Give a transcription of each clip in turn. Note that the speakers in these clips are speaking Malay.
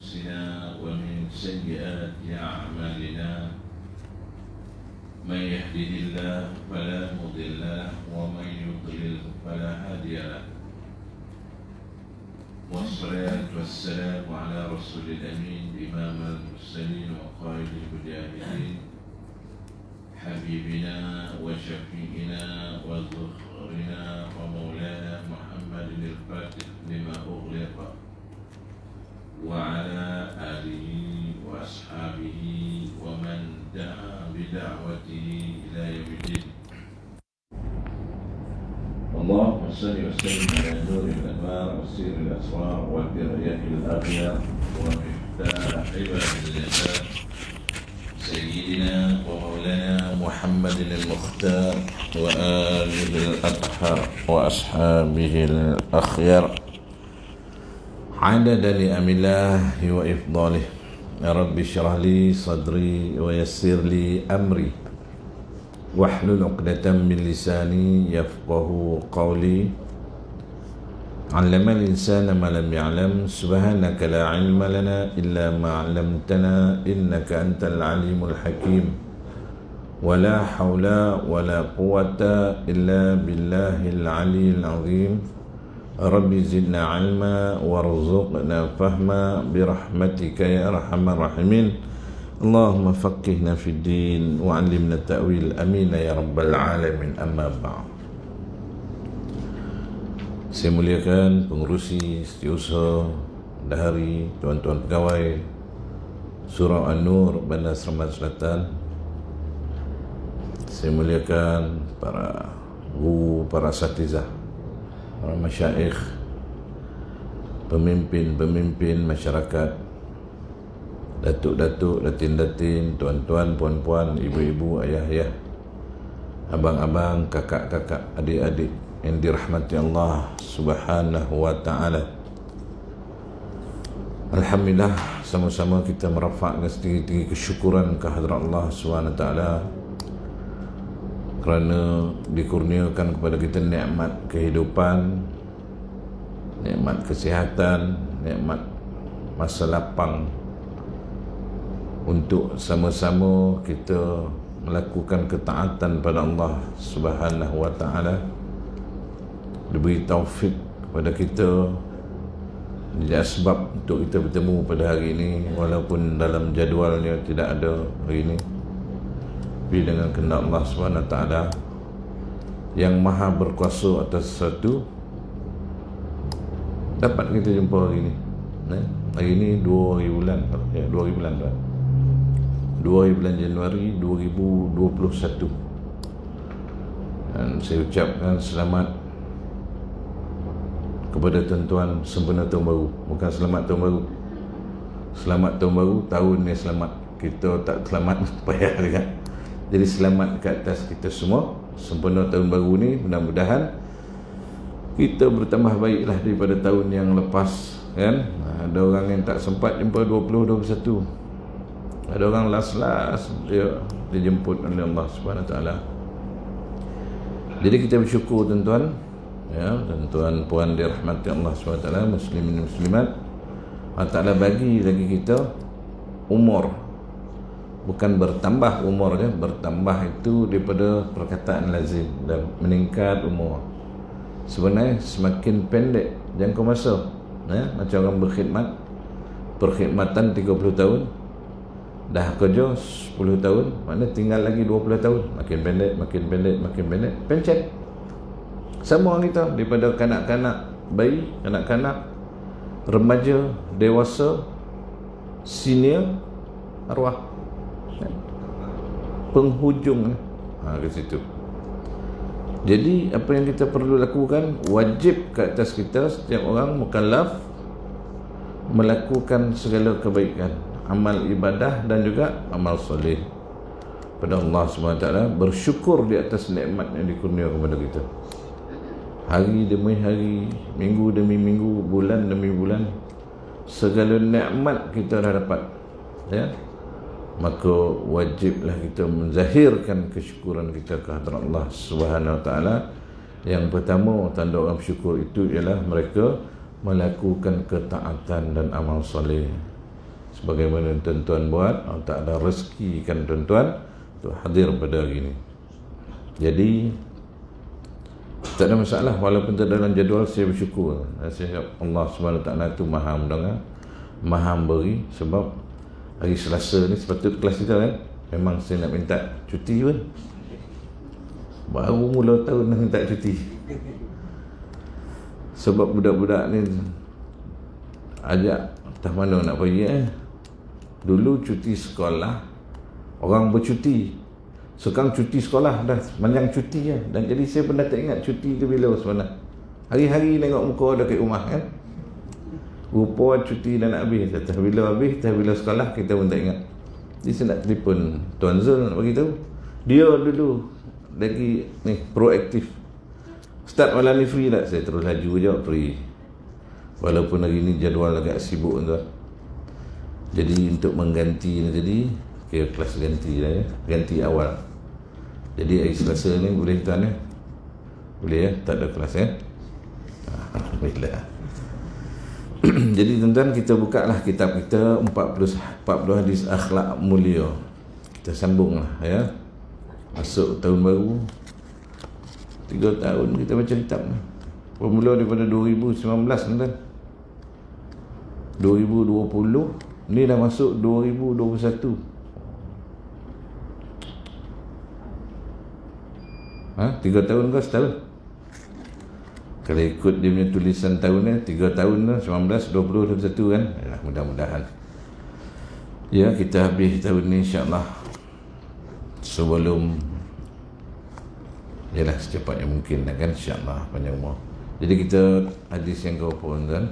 أنفسنا ومن سيئات أعمالنا من يهده الله فلا مضل له ومن يضلل فلا هادي له والصلاة والسلام على رسول الأمين إمام المرسلين وقائد المجاهدين حبيبنا وشفيعنا وذخرنا ومولانا محمد الفاتح لما أغلق وعلى آله وأصحابه ومن دعا بدعوته إلى يوم الدين. اللهم صل وسلم على نور الأنوار وسير الأسرار والدرية الأغيار ومفتاح عباد الجزاء سيدنا ومولانا محمد المختار وآله الأطهار وأصحابه الأخيار عدد لأم الله وإفضاله. يا رب اشرح لي صدري ويسر لي أمري واحلل عقدة من لساني يفقه قولي. علم الإنسان ما لم يعلم سبحانك لا علم لنا إلا ما علمتنا إنك أنت العليم الحكيم. ولا حول ولا قوة إلا بالله العلي العظيم. ربي زدنا علما وارزقنا فهما برحمتك يا أرحم الراحمين. اللهم فقهنا في الدين وعلمنا التأويل أمين يا رب العالمين. أما بعد, saya muliakan pengurusi setiausaha Dahari, tuan-tuan pegawai Surau An-Nur Bandar Seremban Selatan. Saya muliakan para guru, para asatizah, para masyaikh, pemimpin-pemimpin masyarakat, datuk-datuk, datin-datin, tuan-tuan, puan-puan, ibu-ibu, ayah-ayah, abang-abang, kakak-kakak, adik-adik yang dirahmati Allah Subhanahu wa ta'ala. Alhamdulillah, sama-sama kita merafakkan setinggi-tinggi kesyukuran kehadrat Allah Subhanahu wa ta'ala kerana dikurniakan kepada kita nikmat kehidupan, nikmat kesihatan, nikmat masa lapang untuk sama-sama kita melakukan ketaatan pada Allah Subhanahu wa ta'ala. Diberi taufik kepada kita, jadi sebab untuk kita bertemu pada hari ini, walaupun dalam jadualnya tidak ada hari ini, tapi dengan kehendak Allah SWT yang maha berkuasa atas sesuatu, dapat kita jumpa hari ini. Hari ini 2 hari bulan, 2 hari bulan tuan, 2 hari bulan Januari 2021. Dan saya ucapkan selamat kepada tuan-tuan sempena tahun baru. Bukan selamat tahun baru, selamat tahun baru, tahun ni selamat, kita tak selamat payah dekat. Jadi selamat ke atas kita semua sempena tahun baru ni. Mudah-mudahan kita bertambah baiklah daripada tahun yang lepas, kan? Ada orang yang tak sempat jumpa 2021, ada orang last dia dijemput oleh Allah Subhanahu Wa Taala. Jadi kita bersyukur tuan-tuan, ya, tuan-tuan puan dirahmati Allah Subhanahu Wa Taala, muslimin muslimat. Allah Taala bagi lagi kita umur, bukan bertambah umurnya, bertambah itu daripada perkataan lazim dan meningkat umur. Sebenarnya semakin pendek jangka masa, ya, macam orang berkhidmat, perkhidmatan 30 tahun, dah kerja 10 tahun, mana tinggal lagi 20 tahun, makin pendek, makin pendek, makin pendek, pencet. Sama orang kita, daripada kanak-kanak, bayi, kanak-kanak, remaja, dewasa, senior, arwah, penghujung ke situ. Jadi apa yang kita perlu lakukan, wajib ke atas kita setiap orang mukallaf melakukan segala kebaikan, amal ibadah dan juga amal soleh pada Allah SWT, bersyukur di atas nikmat yang dikurniakan kepada kita. Hari demi hari, minggu demi minggu, bulan demi bulan, segala nikmat kita dah dapat, ya. Maka wajiblah kita menzahirkan kesyukuran kita kehadrat Allah Subhanahu Wa Taala. Yang pertama, tanda orang bersyukur itu ialah mereka melakukan ketaatan dan amal soleh. sebagaimana tuan-tuan buat. Allah Ta'ala rezekikan tuan-tuan untuk hadir pada hari ini. Jadi tak ada masalah, walaupun tak dalam jadual. Saya bersyukur, saya Allah SWT tu maha mendengar, maha beri. Sebab hari Selasa ni sepatut kelas kita kan, memang saya nak minta cuti pun, baru mula tahun nak minta cuti. Sebab budak-budak ni ajak entah mana nak pergi. Dulu cuti sekolah, orang bercuti. Sekarang cuti sekolah dah panjang cuti ya. Dan jadi saya pernah tak ingat cuti tu bila sebenarnya. Hari-hari tengok muka ada kat rumah kan. Rupa cuti dah nak habis. Dah bila sekolah kita pun tak ingat. Jadi saya nak telefon Tuan Zul nak bagi tahu. Dia dulu lagi ni proaktif. Start malam ni free tak? Saya terus laju je free. Walaupun hari ni jadual agak sibuk tuan. Jadi untuk mengganti ni tadi, kira kelas ganti lah ya. Ganti awal. Jadi hari Selasa ni boleh tuan ya? Boleh ya? Tak ada kelas ya? Alhamdulillah. Jadi tuan-tuan, kita buka lah kitab kita 40 hadis akhlak mulia. Kita sambung lah ya. Masuk tahun baru, 3 tahun kita baca kitab ni. Bermula daripada 2019 tuan-tuan. 2020 ni dah masuk 2021. 3 tahun ke setahun? Kalau ikut dia punya tulisan tahun 3 tahun lah, 19, 20, 21 kan. Ya, mudah-mudahan ya kita habis tahun ni insyaAllah sebelum, yalah secepatnya mungkin kan, insyaAllah panjang umur. Jadi kita hadis yang ke-berapa kan?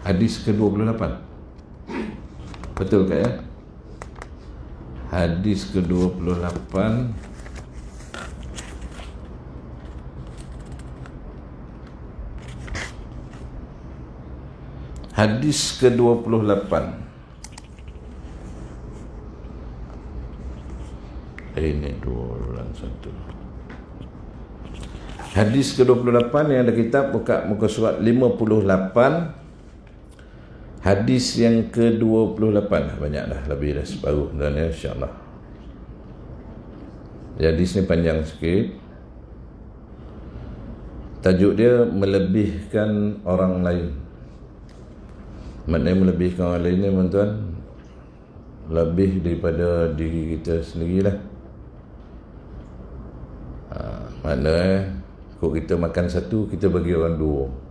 Hadis ke-28. Betul tak ya? Hadis ke-28. Hadis ke-28. Ini 2 1. Hadis ke-28 yang ada kitab, buka muka surat 58. Hadis yang ke-28. Banyak dah, lebih dah separuh dan ya, insyaAllah. Hadis ni panjang sikit. Tajuk dia melebihkan orang lain. Maknanya melebihkan orang lain ni tuan-tuan, lebih daripada diri kita sendirilah. Maknanya kok kita makan satu, kita bagi orang 2.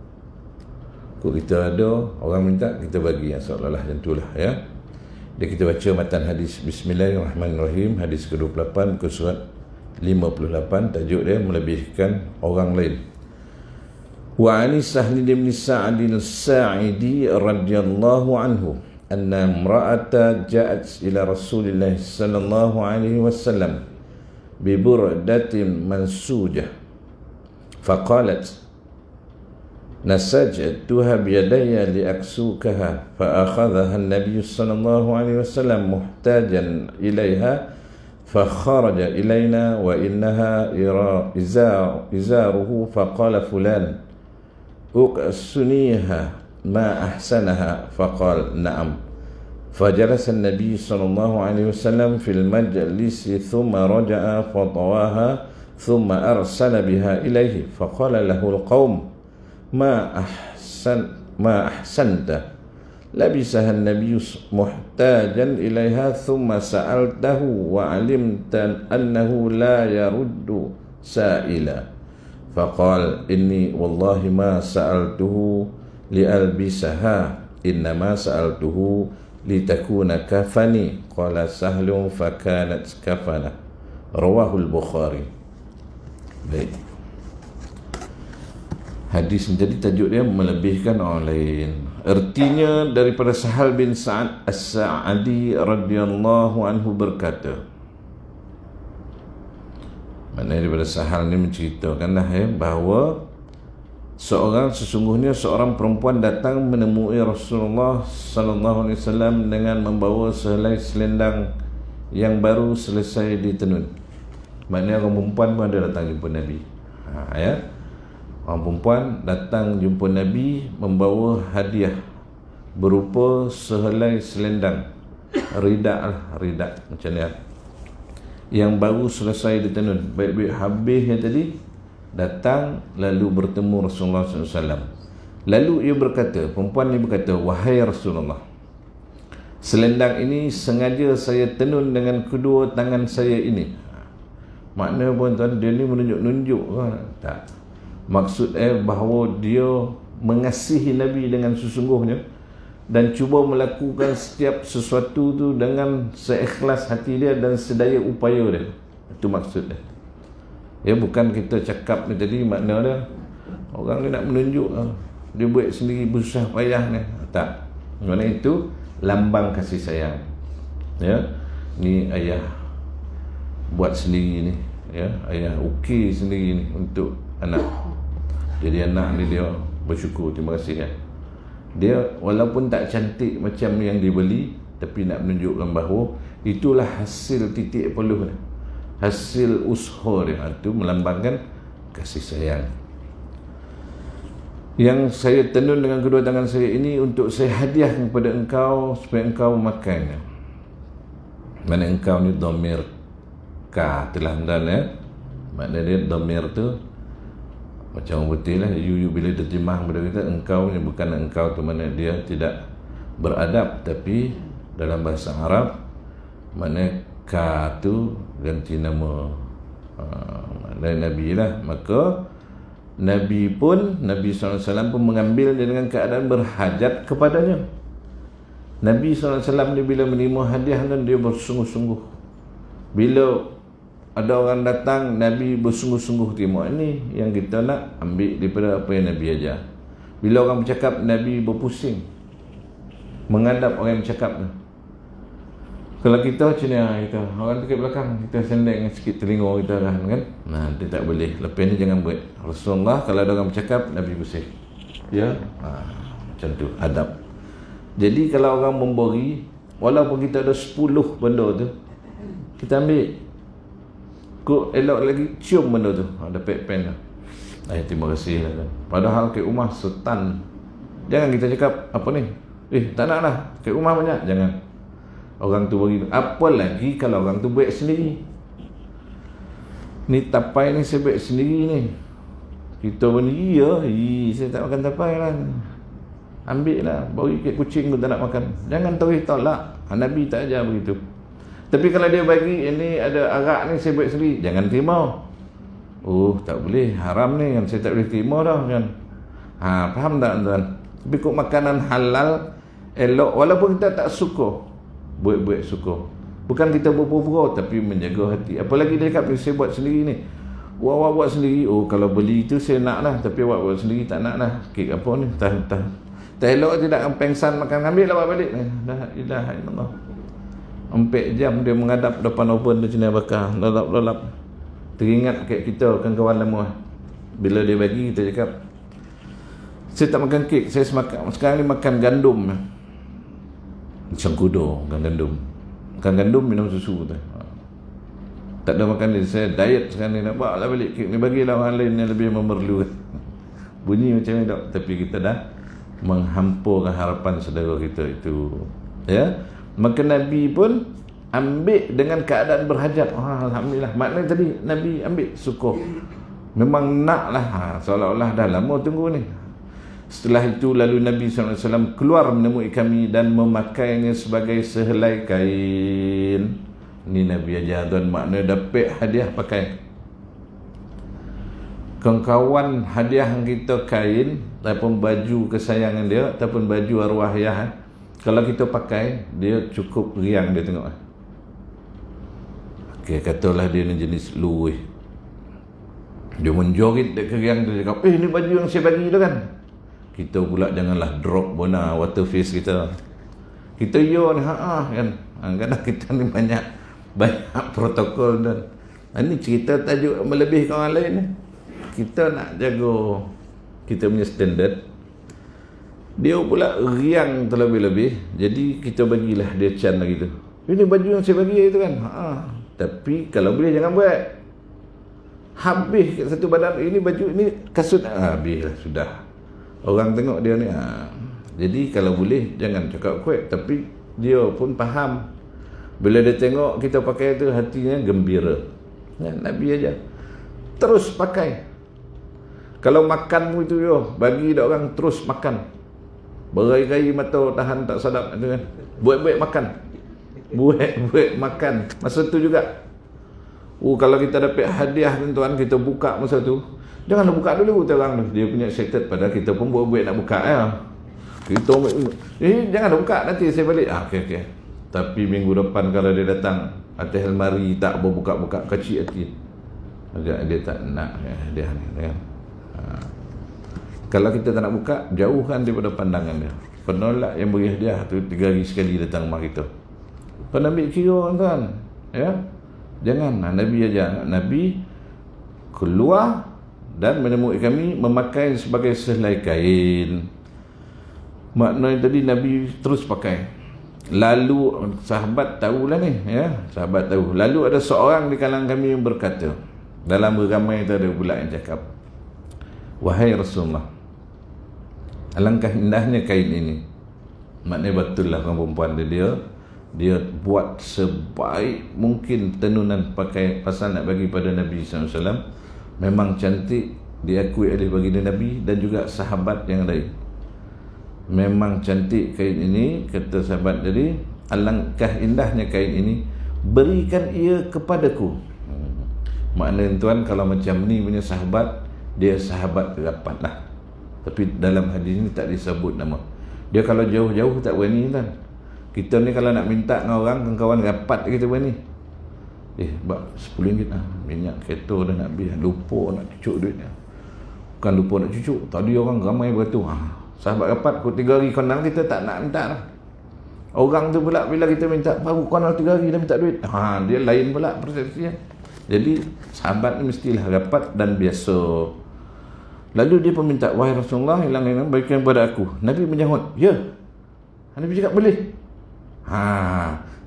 Kok kita ada, orang minta, kita bagi. Seolah-olah macam itulah ya. Dia kita baca matan hadis. Bismillahirrahmanirrahim. Hadis ke-28 muka surat 58. Tajuk dia melebihkan orang lain. Wa ani Sahli bin Sa'd al-Sa'idi radhiyallahu anhu anna imra'ata ja'at ila Rasulillah sallallahu alaihi wasallam bi burdatin mansujah faqalat نسجتها بيدي لأكسوكها فأخذها النبي صلى الله عليه وسلم محتاجا إليها فخرج إلينا وإنها إزاره فقال فلان أكسنيها ما أحسنها فقال نعم فجلس النبي صلى الله عليه وسلم في المجلس ثم رجع فطواها ثم أرسل بها إليه فقال له القوم ما أحسنت لبسها النبي محتاجا إليها ثم سألته وعلمت أنه لا يرد سائلا فقال إني والله ما سألته لألبسها إنما سألته لتكون كفني قال سهل فكانت كفنه رواه البخاري. Baik. Hadis menjadi tajuk dia melebihkan orang lain. Artinya daripada Sahal bin Sa'ad As-Sa'adi radhiyallahu anhu berkata. Maknanya daripada Sahal ni menceritakanlah bahawa sesungguhnya seorang perempuan datang menemui Rasulullah sallallahu alaihi wasallam dengan membawa sehelai selendang yang baru selesai ditenun. Maknanya orang perempuan pun ada datang jumpa Nabi. Orang perempuan datang jumpa Nabi membawa hadiah berupa sehelai selendang ridak lah, ridak macam ni, yang baru selesai ditenun, baik-baik habisnya tadi, datang lalu bertemu Rasulullah SAW. Lalu ia berkata, perempuan ini berkata, wahai Rasulullah, selendang ini sengaja saya tenun dengan kedua tangan saya ini. Makna pun tuan, dia ni menunjuk-nunjuk kan? Tak. Maksud bahawa dia mengasihi Nabi dengan sesungguhnya dan cuba melakukan setiap sesuatu tu dengan seikhlas hati dia dan sedaya upaya dia. Itu maksud dia. Ya, bukan kita cakap ni tadi makna dia orang ni nak menunjuk dia buat sendiri berusaha payah ni. Tak. Makna itu lambang kasih sayang. Ya. Ni ayah buat sendiri ni, ya, ayah ukir sendiri ni untuk anak. Jadi anak ni dia bersyukur, terima kasih ya. Dia walaupun tak cantik macam yang dibeli, tapi nak menunjukkan bahawa itulah hasil titik peluh dia, hasil usaha dia. Itu melambangkan kasih sayang. Yang saya tenun dengan kedua tangan saya ini untuk saya hadiah kepada engkau supaya engkau memakannya. Mana engkau ni dhamir ka telah dan ya. Makna dia dhamir tu macam betul lah, you bila terjemah pada kita, engkau ni bukan engkau tu mana dia tidak beradab, tapi dalam bahasa Arab mana ka tu ganti nama Nabi lah. Maka Nabi pun, Nabi SAW pun mengambil dia dengan keadaan berhajat kepadanya. Nabi SAW ni bila menerima hadiah dan dia bersungguh-sungguh. Bila ada orang datang, Nabi bersungguh-sungguh terima. Ini yang kita nak ambil daripada apa yang Nabi ajar. Bila orang bercakap, Nabi berpusing menghadap orang yang bercakap tu. Kalau kita macam ni, kita orang dekat belakang, kita sendek sikit telinga kita kan. Nah, dia tak boleh. Lepas ni jangan buat. Rasulullah kalau ada orang bercakap, Nabi pusing. Ya, macam tu adab. Jadi kalau orang memberi, walaupun kita ada 10 benda tu, kita ambil. Kok elok lagi cium benda tu, ada pen tu. Terima kasih lah kan. Padahal ke rumah sultan. Jangan kita cakap apa ni, tak nak lah, ke rumah banyak. Jangan. Orang tu bagi. Apa lagi kalau orang tu buat sendiri. Ni tapai ni saya buat sendiri ni. Kita pun ya, saya tak makan tapai lah. Ambil lah, bagi kat kucing pun tak nak makan. Jangan tolak. Nabi tak ajar begitu. Tapi kalau dia bagi, ini ada arak ni saya buat sendiri, jangan terima. Tak boleh, haram ni kan, saya tak boleh terima dah kan. Faham tak tuan? Tapi kok makanan halal elok, walaupun kita tak suka, buat suka. Bukan kita berpura-pura, tapi menjaga hati. Apalagi dia cakap, saya buat sendiri ni. Awak buat sendiri, kalau beli tu saya nak lah, tapi awak buat sendiri tak nak lah. Kek apa ni, tak elok tidak, pengsan makan, ambil lah awak balik. La ilaha illallah. 4 jam dia menghadap depan open tu cina bakar, lolap. Teringat kat kita kawan-kawan lama. Bila dia bagi, kita cakap, saya tak makan kek, saya sekarang ni makan gandum. Macam kudo, makan gandum. Makan gandum, minum susu tu. Tak ada makan ni, saya diet sekarang ni, nak bawa lah balik kek ni, bagilah orang lain yang lebih memerlukan. Bunyi macam ni tak, tapi kita dah menghampurkan harapan saudara kita itu. Ya. Maka Nabi pun ambil dengan keadaan berhajat. Alhamdulillah. Maknanya tadi Nabi ambil syukur. Memang nak lah. Seolah-olah dah lama tunggu ni. Setelah itu lalu Nabi SAW keluar menemui kami dan memakainya sebagai sehelai kain. Ini Nabi ajar tuan. Maknanya dapat hadiah pakai. Kawan-kawan hadiah kita kain ataupun baju kesayangan dia ataupun baju arwah ayah, kalau kita pakai, dia cukup riang dia tengok. Katalah dia ni jenis luih. Dia menjorit dekat riang dia cakap, ni baju yang saya bagi tu kan. Kita pula janganlah drop bona water face kita. Kita ni kan. Kadang kita ni banyak protokol dan ini cerita tajuk melebihkan orang lain ni. Kita nak jaga kita punya standard. Dia pula riang terlebih-lebih. Jadi kita bagilah dia can lagi tu. Ini baju yang saya bagi itu kan. Tapi kalau boleh jangan buat. Habis kat satu badan. Ini baju, ini kasut. Habislah sudah. Orang tengok dia ni. Jadi kalau boleh jangan cakap kuat, tapi dia pun faham. Bila dia tengok kita pakai tu, hatinya gembira. Ya, Nabi aja terus pakai. Kalau makanmu itu yo, bagi dak orang terus makan. Berai-rai mata tahan tak sadap tu kan. Buat-buat makan. Buat makan. Masa tu juga. Kalau kita dapat hadiah tuan, kita buka masa tu, jangan buka dulu orang tu. Dia punya excited, padahal kita pun buat-buat nak buka ya. Kita jangan buka, nanti saya balik. Okey. Tapi minggu depan kalau dia datang atas almari tak buka-buka, kecil hati. Dia tak nak hadiah ni kan. Kalau kita tak nak buka, jauhkan daripada pandangan dia. Penolak yang beri hadiah tu 3 hari sekali datang rumah kita. Kau ambil kira kan? Ya. Jangan. Nabi aja. Nabi keluar dan menemui kami memakai sebagai sehelai kain. Maknanya tadi Nabi terus pakai. Lalu sahabat tahulah ni, ya. Sahabat tahu. Lalu ada seorang di kalangan kami yang berkata, dalam beramai itu ada pula yang cakap, wahai Rasulullah, alangkah indahnya kain ini. Maknanya betul lah orang perempuan dia buat sebaik mungkin tenunan pakai pasal nak bagi pada Nabi SAW. Memang cantik, diakui oleh baginda Nabi dan juga sahabat yang lain. Memang cantik kain ini, kata sahabat tadi, alangkah indahnya kain ini, berikan ia kepadaku. Maknanya tuan, kalau macam ni punya sahabat, dia sahabat rapat lah. Tapi dalam hadis ni tak disebut nama dia. Kalau jauh-jauh tak berani kan. Kita ni kalau nak minta dengan orang, kawan rapat kita berani. Bak RM10 lah, minyak kereta dah nak habis, lupa nak cucuk duitnya. Bukan lupa nak cucuk, tadi orang ramai beratur. Sahabat rapat, kau 3 hari konang, kita tak nak minta lah. Orang tu pula bila kita minta, baru konang 3 hari dah minta duit. Dia lain pula persepsinya. Jadi sahabat ni mestilah rapat dan biasa. Lalu dia pun minta, wahai Rasulullah, hilang-hilang berikan kepada aku. Nabi menjawab, ya. Nabi cakap boleh.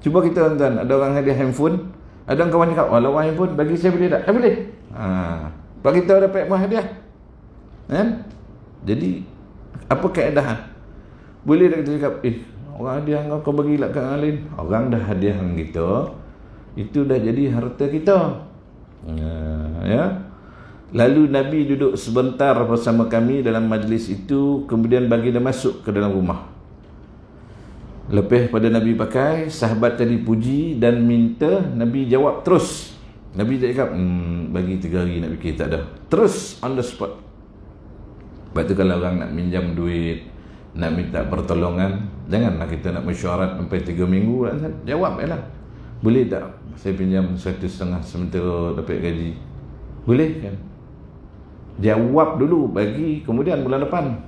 Cuba kita tuan-tuan, ada orang hadiah handphone, ada kawan cakap, walau handphone bagi saya boleh tak? Boleh. Bagi kita dapat hadiah. Kan? Jadi apa kaedah? Boleh tak kita cakap, orang hadiah kau bagilah kat orang lain. Orang dah hadiah dengan kita, itu dah jadi harta kita. Ya. Lalu Nabi duduk sebentar bersama kami dalam majlis itu, kemudian bagi dia masuk ke dalam rumah. Lepas pada Nabi pakai, sahabat tadi puji dan minta, Nabi jawab terus. Nabi tak cakap, bagi 3 hari nak fikir, tak ada. Terus on the spot. Sebab tu kalau orang nak minjam duit, nak minta pertolongan, janganlah kita nak mesyuarat sampai 3 minggu. Jawab je lah. Boleh tak saya pinjam 1,5 sementara dapat gaji? Boleh kan? Jawab dulu, bagi, kemudian bulan depan.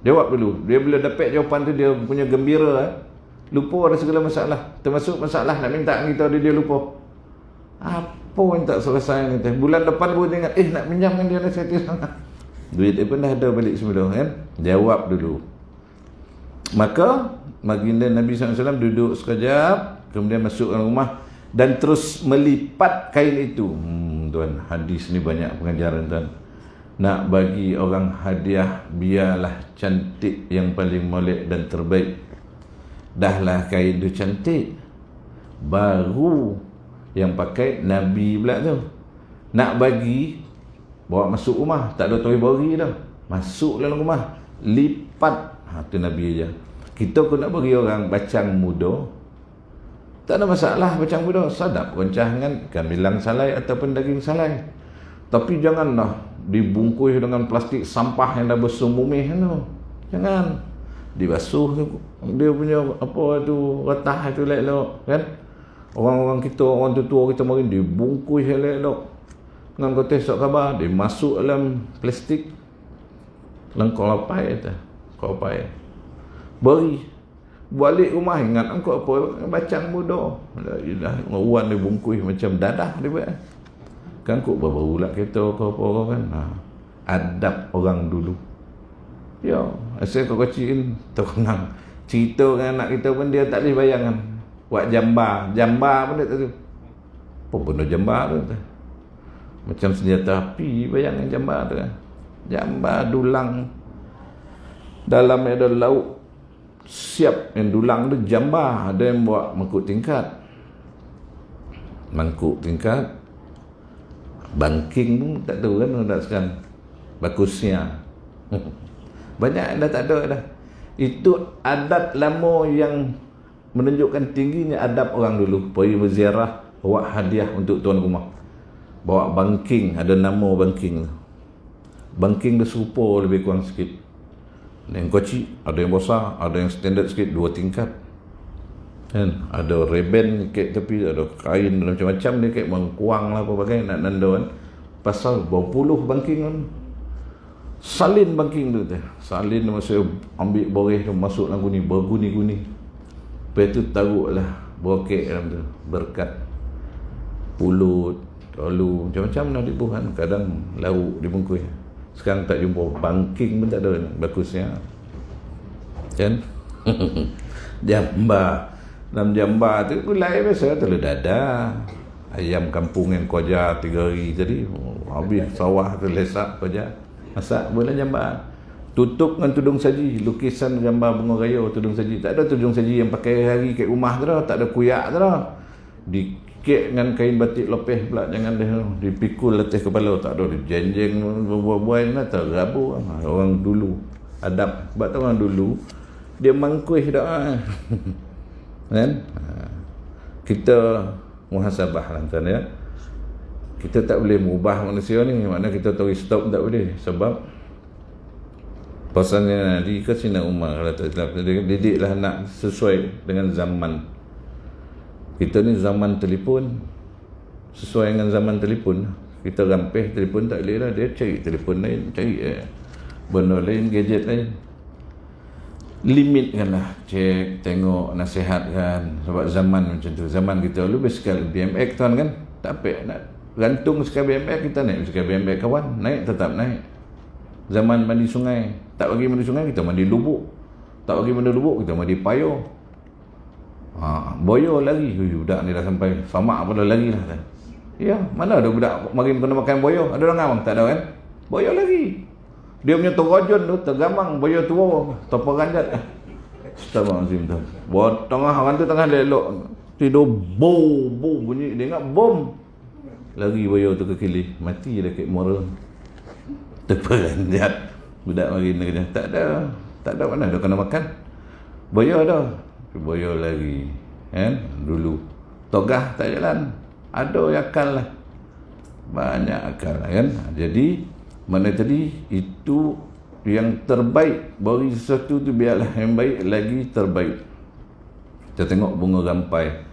Jawab dulu. Dia bila dapat jawapan tu, dia punya gembira. Lupa ada segala masalah. Termasuk masalah nak minta kita, dia lupa. Apa yang tak selesai ni? Bulan depan pun ingat, nak pinjam dengan dia nak settle. Duit dia pun dah ada balik semula kan? Jawab dulu. Maka baginda Nabi SAW duduk sekejap, kemudian masuk ke rumah dan terus melipat kain itu. Tuan, hadis ni banyak pengajaran tuan. Nak bagi orang hadiah, biarlah cantik yang paling molek dan terbaik. Dahlah kain tu cantik, baru yang pakai Nabi pula tu. Nak bagi, bawa masuk rumah, tak ada toy bori dah. Masuk dalam rumah, lipat. Tu Nabi aja. Kita pun nak bagi orang bacang muda, tak ada masalah bacang muda, sadap rancangan kamilang salai ataupun daging salai. Tapi janganlah dibungkus dengan plastik sampah yang dah bersumumih tu. Jangan. Dibasuh dia punya apa tu, retah tu elok-elok kan. Orang-orang kita, orang tua kita mari dibungkus elok-elok dengan kotak sok khabar, dia masuk dalam plastik lengkau lapai tu. Kopai. Beri balik rumah ingat engkau apa bacang muda. La ilah, wan dia bungkus macam dadah dia buat. Kan kok baru lah kita ke apa kan. Adab orang dulu. Ya, asal kau kecil terkenang. Cerita dengan anak kita pun dia tak boleh bayangkan. Buat jambar pun dia tak tahu. Apa benda jambar tu? Macam senjata api, bayangkan jambar tu kan. Jambar dulang. Dalamnya ada lauk siap yang dulang tu jambar, ada yang buat mangkuk tingkat, banking pun tak tahu kan tak sekarang, bakusnya banyak dah tak ada dah. Itu adat lama yang menunjukkan tingginya adab orang dulu. Pergi berziarah, bawa hadiah untuk tuan rumah, bawa banking, ada nama banking tu serupa lebih kurang sikit. Ada yang kecil, ada yang besar, ada yang standard sikit 2 tingkat kan. Ada reben kat tepi, ada kain macam-macam dia kat mengkuang lah apa bagai nak nanda kan. Pasal berpuluh banking kan. Salin banking tu teh. Salin masa ambil boreh tu masuk dalam guni, berguni-guni. Lepas tu taruhlah brokek dalam tu, berkat pulut, tolu, macam-macam nak dibuat. Kadang lauk dibungkus. Sekarang tak jumpa, banking pun tak ada bagusnya kan. Jambar, dalam jambar tu gulai biasa, telur dadah, ayam kampung yang koja 3 hari tadi, habis sawah tu lesak koja, masak boleh jambar. Tutup dengan tudung saji, lukisan gambar bunga raya tudung saji. Tak ada tudung saji yang pakai hari kat rumah tu dah, tak ada kuyak tu dah. Dikek dengan kain batik lopeh pula, jangan dia dipikul atas kepala, tak ada, dijenjeng buai-buai lah, tergabu. Orang dulu adab, sebab tu orang dulu dia mangkuih dah kan. Kita muhasabah lah tuan ya. Kita tak boleh mengubah manusia ni, maknanya kita tahu stop tak boleh, sebab pasalnya Nabi ke Sina Umar kalau tak silap, didiklah anak sesuai dengan zaman. Kita ni zaman telefon, sesuai dengan zaman telefon. Kita rampih telefon tak boleh lah, dia cari telefon lain, cari benda lain, gadget lain. Limitkanlah, cek, tengok, nasihatkan. Sebab zaman macam tu, zaman kita dulu basikal BMX tuan kan, tak apa nak gantung sekali BMX, kita naik sekali BMX kawan, naik tetap naik. Zaman mandi sungai, tak bagi mandi sungai, kita mandi lubuk. Tak bagi mandi lubuk, kita mandi payo. Boyo lagi. Budak ni dah sampai famak pada lagi lah kan. Ya, mana ada budak mari kena makan boyo? Ada orang ngawang? Tak ada kan? Boyo lagi. Dia punya torojon tu, tergamang boyo tua, topo ranjat. Astagfirullahalazim tu. Buat tengah orang tu tengah lelok, tidur boom bunyi, dia ingat bom. Lagi boyo tu ke kili, mati dah kat muara. Terperanjat budak mari ni kena. Tak ada mana ada kena makan. Boyo ada. Boyo lagi kan dulu. Togah tak jalan. Ada akal lah. Banyak akal lah kan. Jadi mana tadi itu yang terbaik bagi sesuatu tu, biarlah yang baik lagi terbaik. Kita tengok bunga rampai.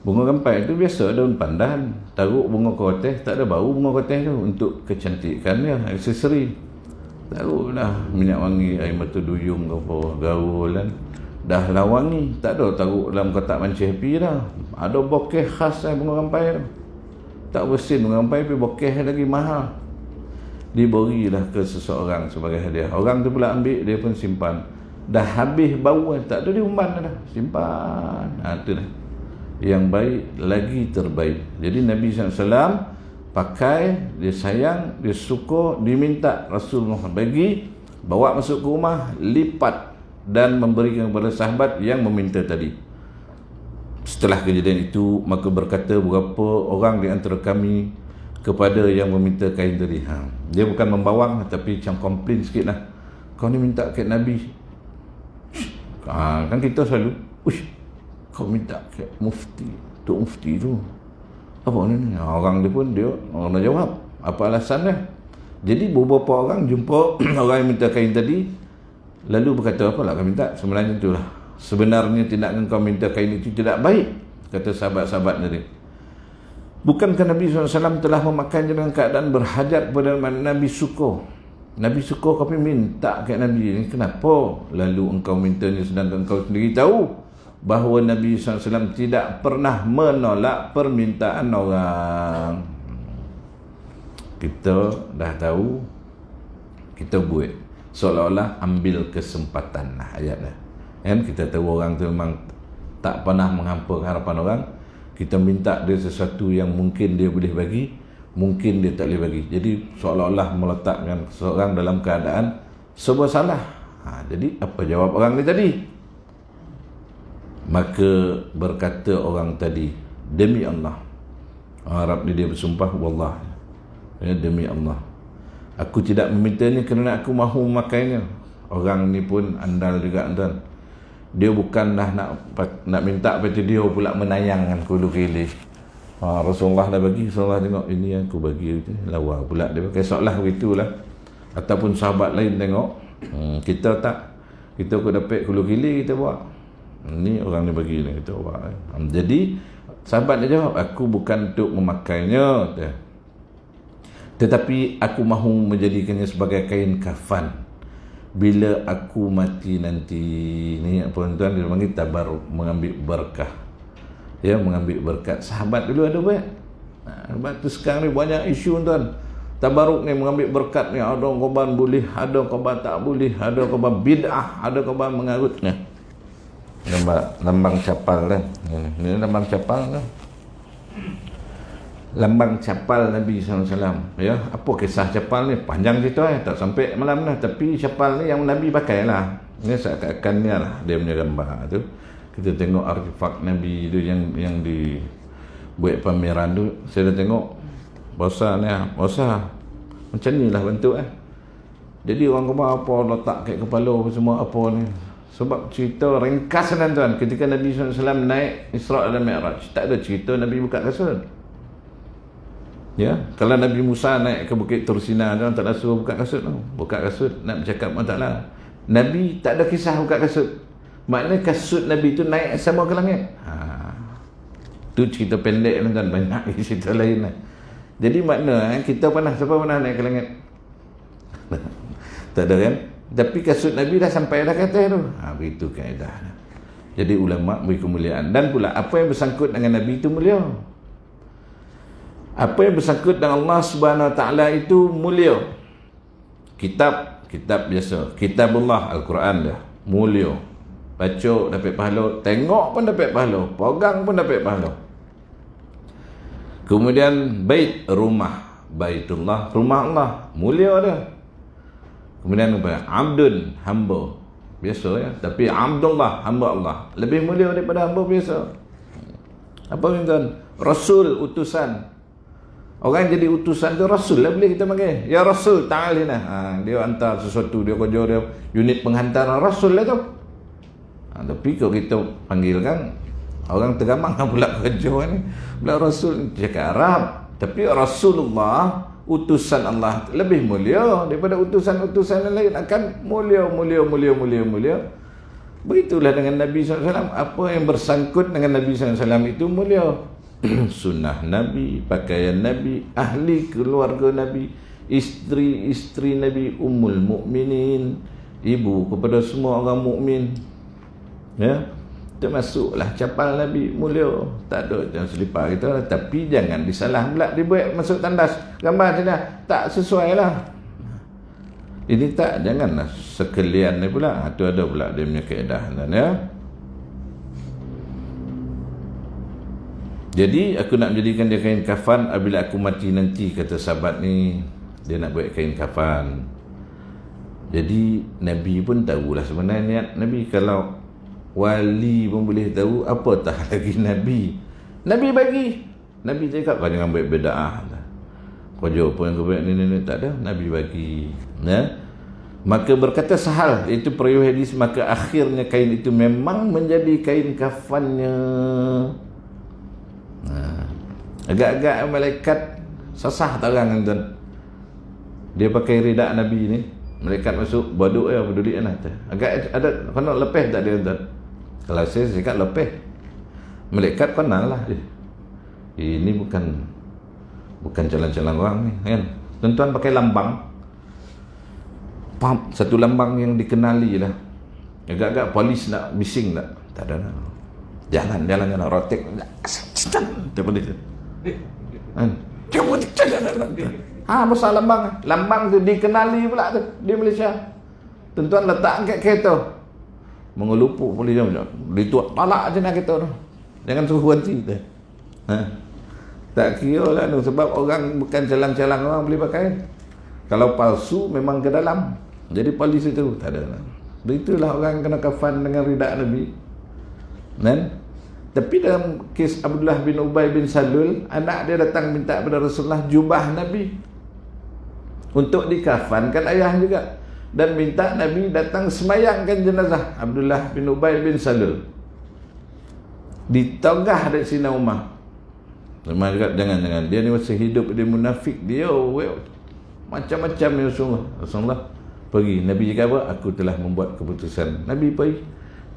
Bunga rampai itu biasa daun pandan, taruh bunga korteh, tak ada bau bunga korteh tu untuk kecantikan dia, aksesori. Taruhlah minyak wangi, air mata duyung ke apa, gaulan. Dah lah wangi, tak ada taruh dalam kotak mancih api dah. Ada bokeh khas bunga rampai tu. Tak bersin bunga rampai, tapi bokeh lagi mahal. Diberilah ke seseorang sebagai hadiah. Orang tu pula ambil, dia pun simpan. Dah habis bau, tak ada diumban dah, simpan. Itu dah. Yang baik lagi terbaik. Jadi Nabi SAW pakai, dia sayang, dia suka, diminta Rasulullah bagi, bawa masuk ke rumah, lipat dan memberikan kepada sahabat yang meminta tadi. Setelah kejadian itu, maka berkata beberapa orang di antara kami kepada yang meminta kain tadi. Dia bukan membawang, tapi macam komplain sikit lah. Kau ni minta kain Nabi. Kan kita selalu, kau minta ke mufti, Tok Mufti tu apa ni? Orang dia pun orang nak jawab apa alasan dia. Jadi beberapa orang jumpa orang yang minta kain tadi, lalu berkata, apalah kau minta? Sebenarnya itulah, sebenarnya tindakan kau minta kain itu tidak baik, kata sahabat-sahabat tadi. Bukankah Nabi SAW telah memakainya dengan keadaan berhajat kepada Nabi suka? Nabi suka kau minta kat Nabi ni, kenapa? Lalu engkau mintanya sedangkan engkau sendiri tahu bahawa Nabi SAW tidak pernah menolak permintaan orang. Kita dah tahu, kita buat seolah-olah ambil kesempatan lah ayatnya. Kan kita tahu orang tu memang tak pernah menghampa harapan orang. Kita minta dia sesuatu yang mungkin dia boleh bagi, mungkin dia tak boleh bagi. Jadi seolah-olah meletakkan seorang dalam keadaan serba salah. Jadi apa jawab orang ni tadi? Maka berkata orang tadi, demi Allah. Arab ni dia bersumpah, wallah, ya, demi Allah, aku tidak memintanya kerana aku mahu memakainya. Orang ni pun andal juga tuan. Dia bukanlah nak minta, lepas tu dia pula menayangkan kulu kili. Rasulullah dah bagi, Rasulullah tengok, ini aku bagi, lawa pula dia pakai, seolah begitulah. Ataupun sahabat lain tengok, kita tak, kita aku dapat kulu kili, kita buat ni, orang ni bagi ni, kita buat. Jadi sahabat dia jawab, aku bukan untuk memakainya, tetapi aku mahu menjadikannya sebagai kain kafan bila aku mati nanti. Ni tuan-tuan, dia panggil tabarruk, mengambil berkah, ya, mengambil berkat. Sahabat dulu ada buat. Sebab tu sekarang ni banyak isu tuan, tabarruk ni, mengambil berkat ni, ada korban boleh, ada korban tak boleh, ada korban bid'ah, ada korban mengarut ni. Lambang capal kan, ini lambang capal kan, lambang capal Nabi SAW, ya. Apa kisah capal ni? Panjang cerita, tak sampai malam lah. Tapi capal ni yang Nabi pakai lah. Ini seakan-akan ni lah dia punya gambar tu. Kita tengok artifak Nabi tu yang dibuat pameran tu. Saya dah tengok, besar ni lah, besar. Macam ni lah bentuk . Jadi orang kata apa letak kat kepala apa semua apa ni. Sebab cerita ringkas tuan, ketika Nabi SAW naik Isra' dan Mi'raj, tak ada cerita Nabi buka kasut. Ya, kalau Nabi Musa naik ke Bukit Tursina, kan tak ada suruh buka kasut tau. Buka kasut nak bercakap dengan Allah. Nabi tak ada kisah buka kasut. Maknanya kasut Nabi tu naik sama ke langit. Tu cerita pendek tuan, banyak cerita lain lah. Jadi makna kita pernah, siapa pernah naik ke langit? Tak ada kan? Tapi kasut Nabi dah sampai dah kata tu. Begitu kaedah. Jadi ulama beri kemuliaan. Dan pula apa yang bersangkut dengan Nabi itu mulia. Apa yang bersangkut dengan Allah Subhanahu Wa Taala itu mulia. Kitab biasa, kitabullah, Al-Quran dah mulia. Baca dapat pahala, tengok pun dapat pahala, pegang pun dapat pahala. Kemudian bait, rumah, baitullah, rumah Allah, mulia dah. Kemudian apa? Abdun, hamba. Biasa ya, tapi Abdullah, hamba Allah, lebih mulia daripada hamba biasa. Apa tuan? Rasul, utusan. Orang jadi utusan tu Rasul lah boleh kita panggil. Ya Rasul, ta'al hina. Dia hantar sesuatu, dia kerja dia unit penghantaran Rasul lah tu. Tapi kalau kita panggil kan, orang tergamang pula kerja ni. Pula Rasul cakap Arab. Tapi Rasulullah, utusan Allah lebih mulia daripada utusan-utusan yang lain. Akan mulia. Begitulah dengan Nabi SAW. Apa yang bersangkut dengan Nabi SAW itu mulia. Sunnah Nabi, pakaian Nabi, ahli keluarga Nabi, isteri-isteri Nabi, Ummul Mukminin, ibu kepada semua orang mukmin. Ya, termasuklah capal Nabi mulia. Tak ada yang selipar kita, tapi jangan disalah pula dibuat masuk tandas. Gambar macam ni tak sesuai lah. Ini tak, janganlah sekalian ni pula. Itu ada pula dia punya kaedah kan, ya. Jadi aku nak menjadikan dia kain kafan apabila aku mati nanti, kata sahabat ni. Dia nak buat kain kafan. Jadi Nabi pun tahulah sebenarnya niat Nabi. Kalau wali pun boleh tahu, apatah lagi Nabi. Nabi bagi. Nabi cakap kau jangan buat bid'ah. Kau jawab apa yang kau buat ni tak ada. Nabi bagi. Ya? Maka berkata Sahal, itu perawi hadis, maka akhirnya kain itu memang menjadi kain kafannya. Agak-agak malaikat sasah tak orang tuan. Dia pakai ridak Nabi ni, malaikat masuk baduk peduli anak tu. Agak ada kena lepeh tak dia tuan. Kalau saya cakap lepeh, malaikat kenal lah dia. Ini bukan jalan-jalan orang ni kan. Tuan-tuan pakai lambang, satu lambang yang dikenali lah. Agak-agak polis nak bising tak ada lah. Jalan rotek daripada itu besar lambang tu dikenali pula tu di Malaysia. Tuan-tuan letak kat kereta, mengelupuk polis dituak palak je nak kereta tu, jangan suruh berhenti tu. Tak kira lah tu, sebab orang bukan calang-calang orang boleh pakai. Kalau palsu memang ke dalam, jadi polis itu tak ada lah. Begitulah orang kena kafan dengan ridak Nabi. Kan? Tapi dalam kes Abdullah bin Ubay bin Salul, anak dia datang minta kepada Rasulullah jubah Nabi untuk dikafankan ayah juga, dan minta Nabi datang semayangkan jenazah Abdullah bin Ubay bin Salul. Ditogah dari Sina Umar. Umar cakap, jangan, dia ni masih hidup, dia munafik, dia macam-macam ya Rasulullah. Pergi, Nabi cakap apa? Aku telah membuat keputusan. Nabi pergi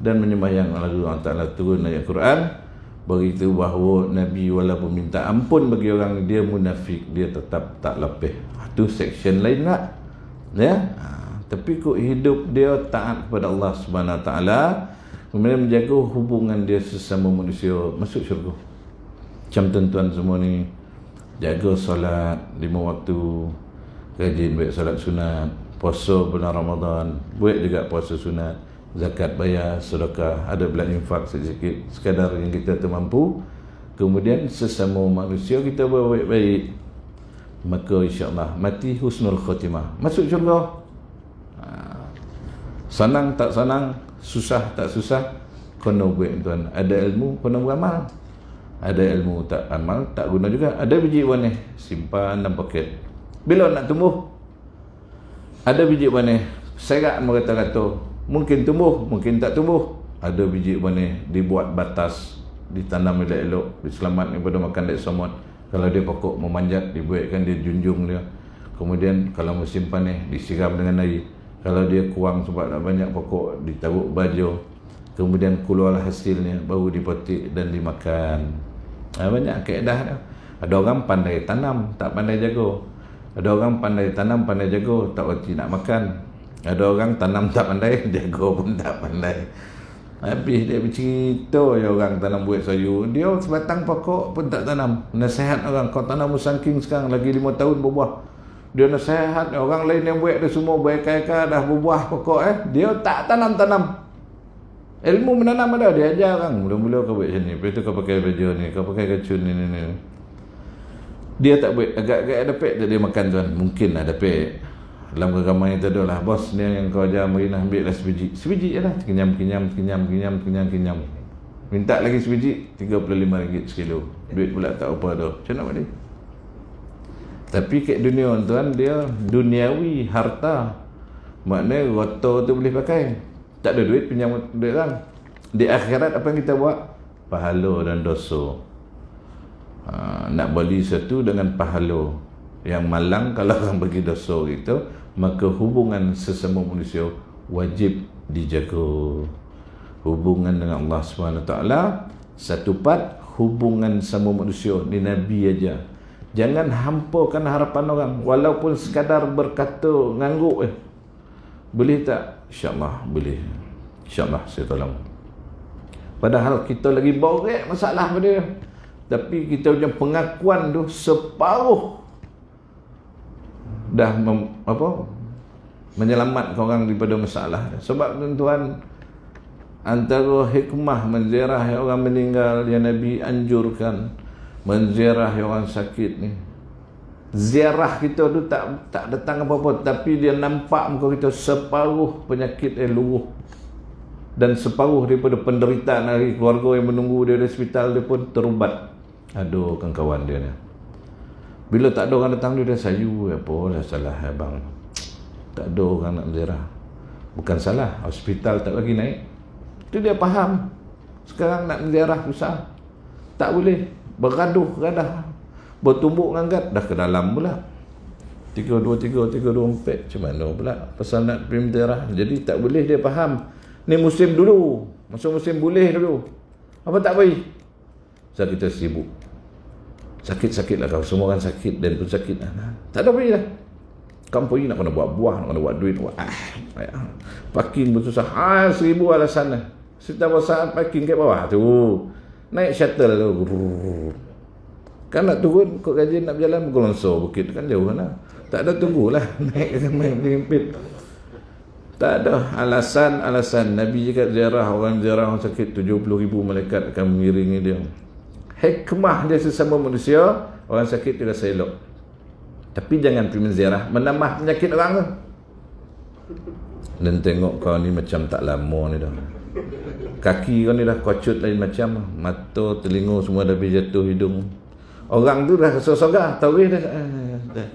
dan menyembahyang Allah Ta'ala turun ayat Quran beritahu bahawa Nabi walaupun minta ampun bagi orang dia munafik, dia tetap tak lepeh. Itu section lain lah ya. Tapi kok hidup dia taat kepada Allah Subhanahu Wa Ta'ala, kemudian menjaga hubungan dia sesama manusia, masuk syurga. Macam tuan-tuan semua ni jaga solat 5 waktu, rajin buat solat sunat, puasa bulan Ramadan, buat juga puasa sunat, zakat bayar, sedekah, ada belah infak sedikit sekadar yang kita termampu. Kemudian sesama manusia kita berbaik-baik, maka insya-Allah mati husnul khatimah, masuk syurga. Senang tak senang, susah tak susah, kena buat tuan. Ada ilmu kena beramal, ada ilmu tak amal tak guna juga. Ada biji warna simpan dalam poket, bila nak tumbuh ada biji warna serak merata-rata, mungkin tumbuh, mungkin tak tumbuh. Ada biji warna dibuat batas, ditanam elok-elok, diselamat daripada makan dek somot. Kalau dia pokok memanjat, dibuatkan dia junjung dia. Kemudian kalau musim panas disiram dengan air. Kalau dia kurang sebab tak banyak pokok, ditaruh baju. Kemudian keluarlah hasilnya, baru dipetik dan dimakan. Banyak kaedah dia. Ada orang pandai tanam, tak pandai jaga. Ada orang pandai tanam, pandai jaga, tak berarti nak makan. Ada orang tanam tak pandai, jaga pun tak pandai. Habis dia bercerita ya, orang tanam buat sayur, dia sebatang pokok pun tak tanam. Nasihat orang, kau tanam musangking sekarang lagi 5 tahun berbuah. Dia nasihat orang lain yang buat dia semua baik-baik dah berbuah pokok dia tak tanam-tanam. Ilmu menanam ada, dia ajar orang. Mula-mula kau buat macam ni, lepas tu kau pakai baju ni, kau pakai kacun ni. Dia tak buat, agak-agak ada pek dia makan tuan. Mungkin ada pek. Dalam ramai itu adalah bos ni yang kau ajar Marina, ambil lah sebiji je lah, kenyam. Minta lagi sebiji, RM35 sekilo. Duit pula tak apa dah. Macam nak buat dia? Tapi kat dunia tuan, dia duniawi, harta. Maknanya rota tu boleh pakai, tak ada duit, pinjam duit orang. Di akhirat apa yang kita buat? Pahala dan dosa. Nak beli satu dengan pahala. Yang malang kalau orang bagi dosa gitu, maka hubungan sesama manusia wajib dijaga. Hubungan dengan Allah SWT satu part, hubungan sama manusia ni Nabi aja. Jangan hampakan harapan orang, walaupun sekadar berkata ngangguk boleh tak? InsyaAllah boleh, InsyaAllah saya tolong. Padahal kita lagi borek masalah pada dia, tapi kita punya pengakuan tu separuh dah menyelamatkan orang daripada masalah. Sebab tuan-tuan, antara hikmah menziarah orang meninggal yang Nabi anjurkan, menziarah orang sakit ni, ziarah kita tu tak datang apa-apa, tapi dia nampak muka kita separuh penyakit luruh, dan separuh daripada penderitaan dari keluarga yang menunggu dia di hospital, dia pun terubat. Aduh kawan-kawan dia ni, bila tak ada orang datang dia sayu, apa dah salah abang, tak ada orang nak ziarah. Bukan salah, hospital tak bagi naik, itu dia faham. Sekarang nak ziarah susah, tak boleh, bergaduh-gadah, bertumbuk ngangkat, dah ke dalam pula 3-2-3, 3-2-4, macam mana pula pasal nak pergi ziarah. Jadi tak boleh, dia faham ni musim dulu, masuk musim boleh dulu, apa tak boleh. So kita sibuk, sakit-sakit lah kau, semua orang sakit dan pun sakit lah. Tak ada pergi lah. Kampung ni nak kena buat buah, nak kena buat duit, parking pun susah, 1000 alasan lah. Setiap saat parking kat bawah tu, naik shuttle tu, kan nak turun kok gaji nak berjalan Golonso bukit kan jauh lah, tak ada tunggulah naik ke main limpit. Tak ada alasan. Nabi cakap ziarah orang sakit 70,000 malaikat akan mengiringi dia. Hikmah dia sesama manusia, orang sakit tidak selok. Tapi jangan pergi menziarah menambah penyakit orang tu. Dan tengok kau ni macam tak lama ni dah. Kaki kau ni dah kocut lain macam, mata, telinga semua dah jatuh hidung. Orang tu dah sosogah, tahu dah.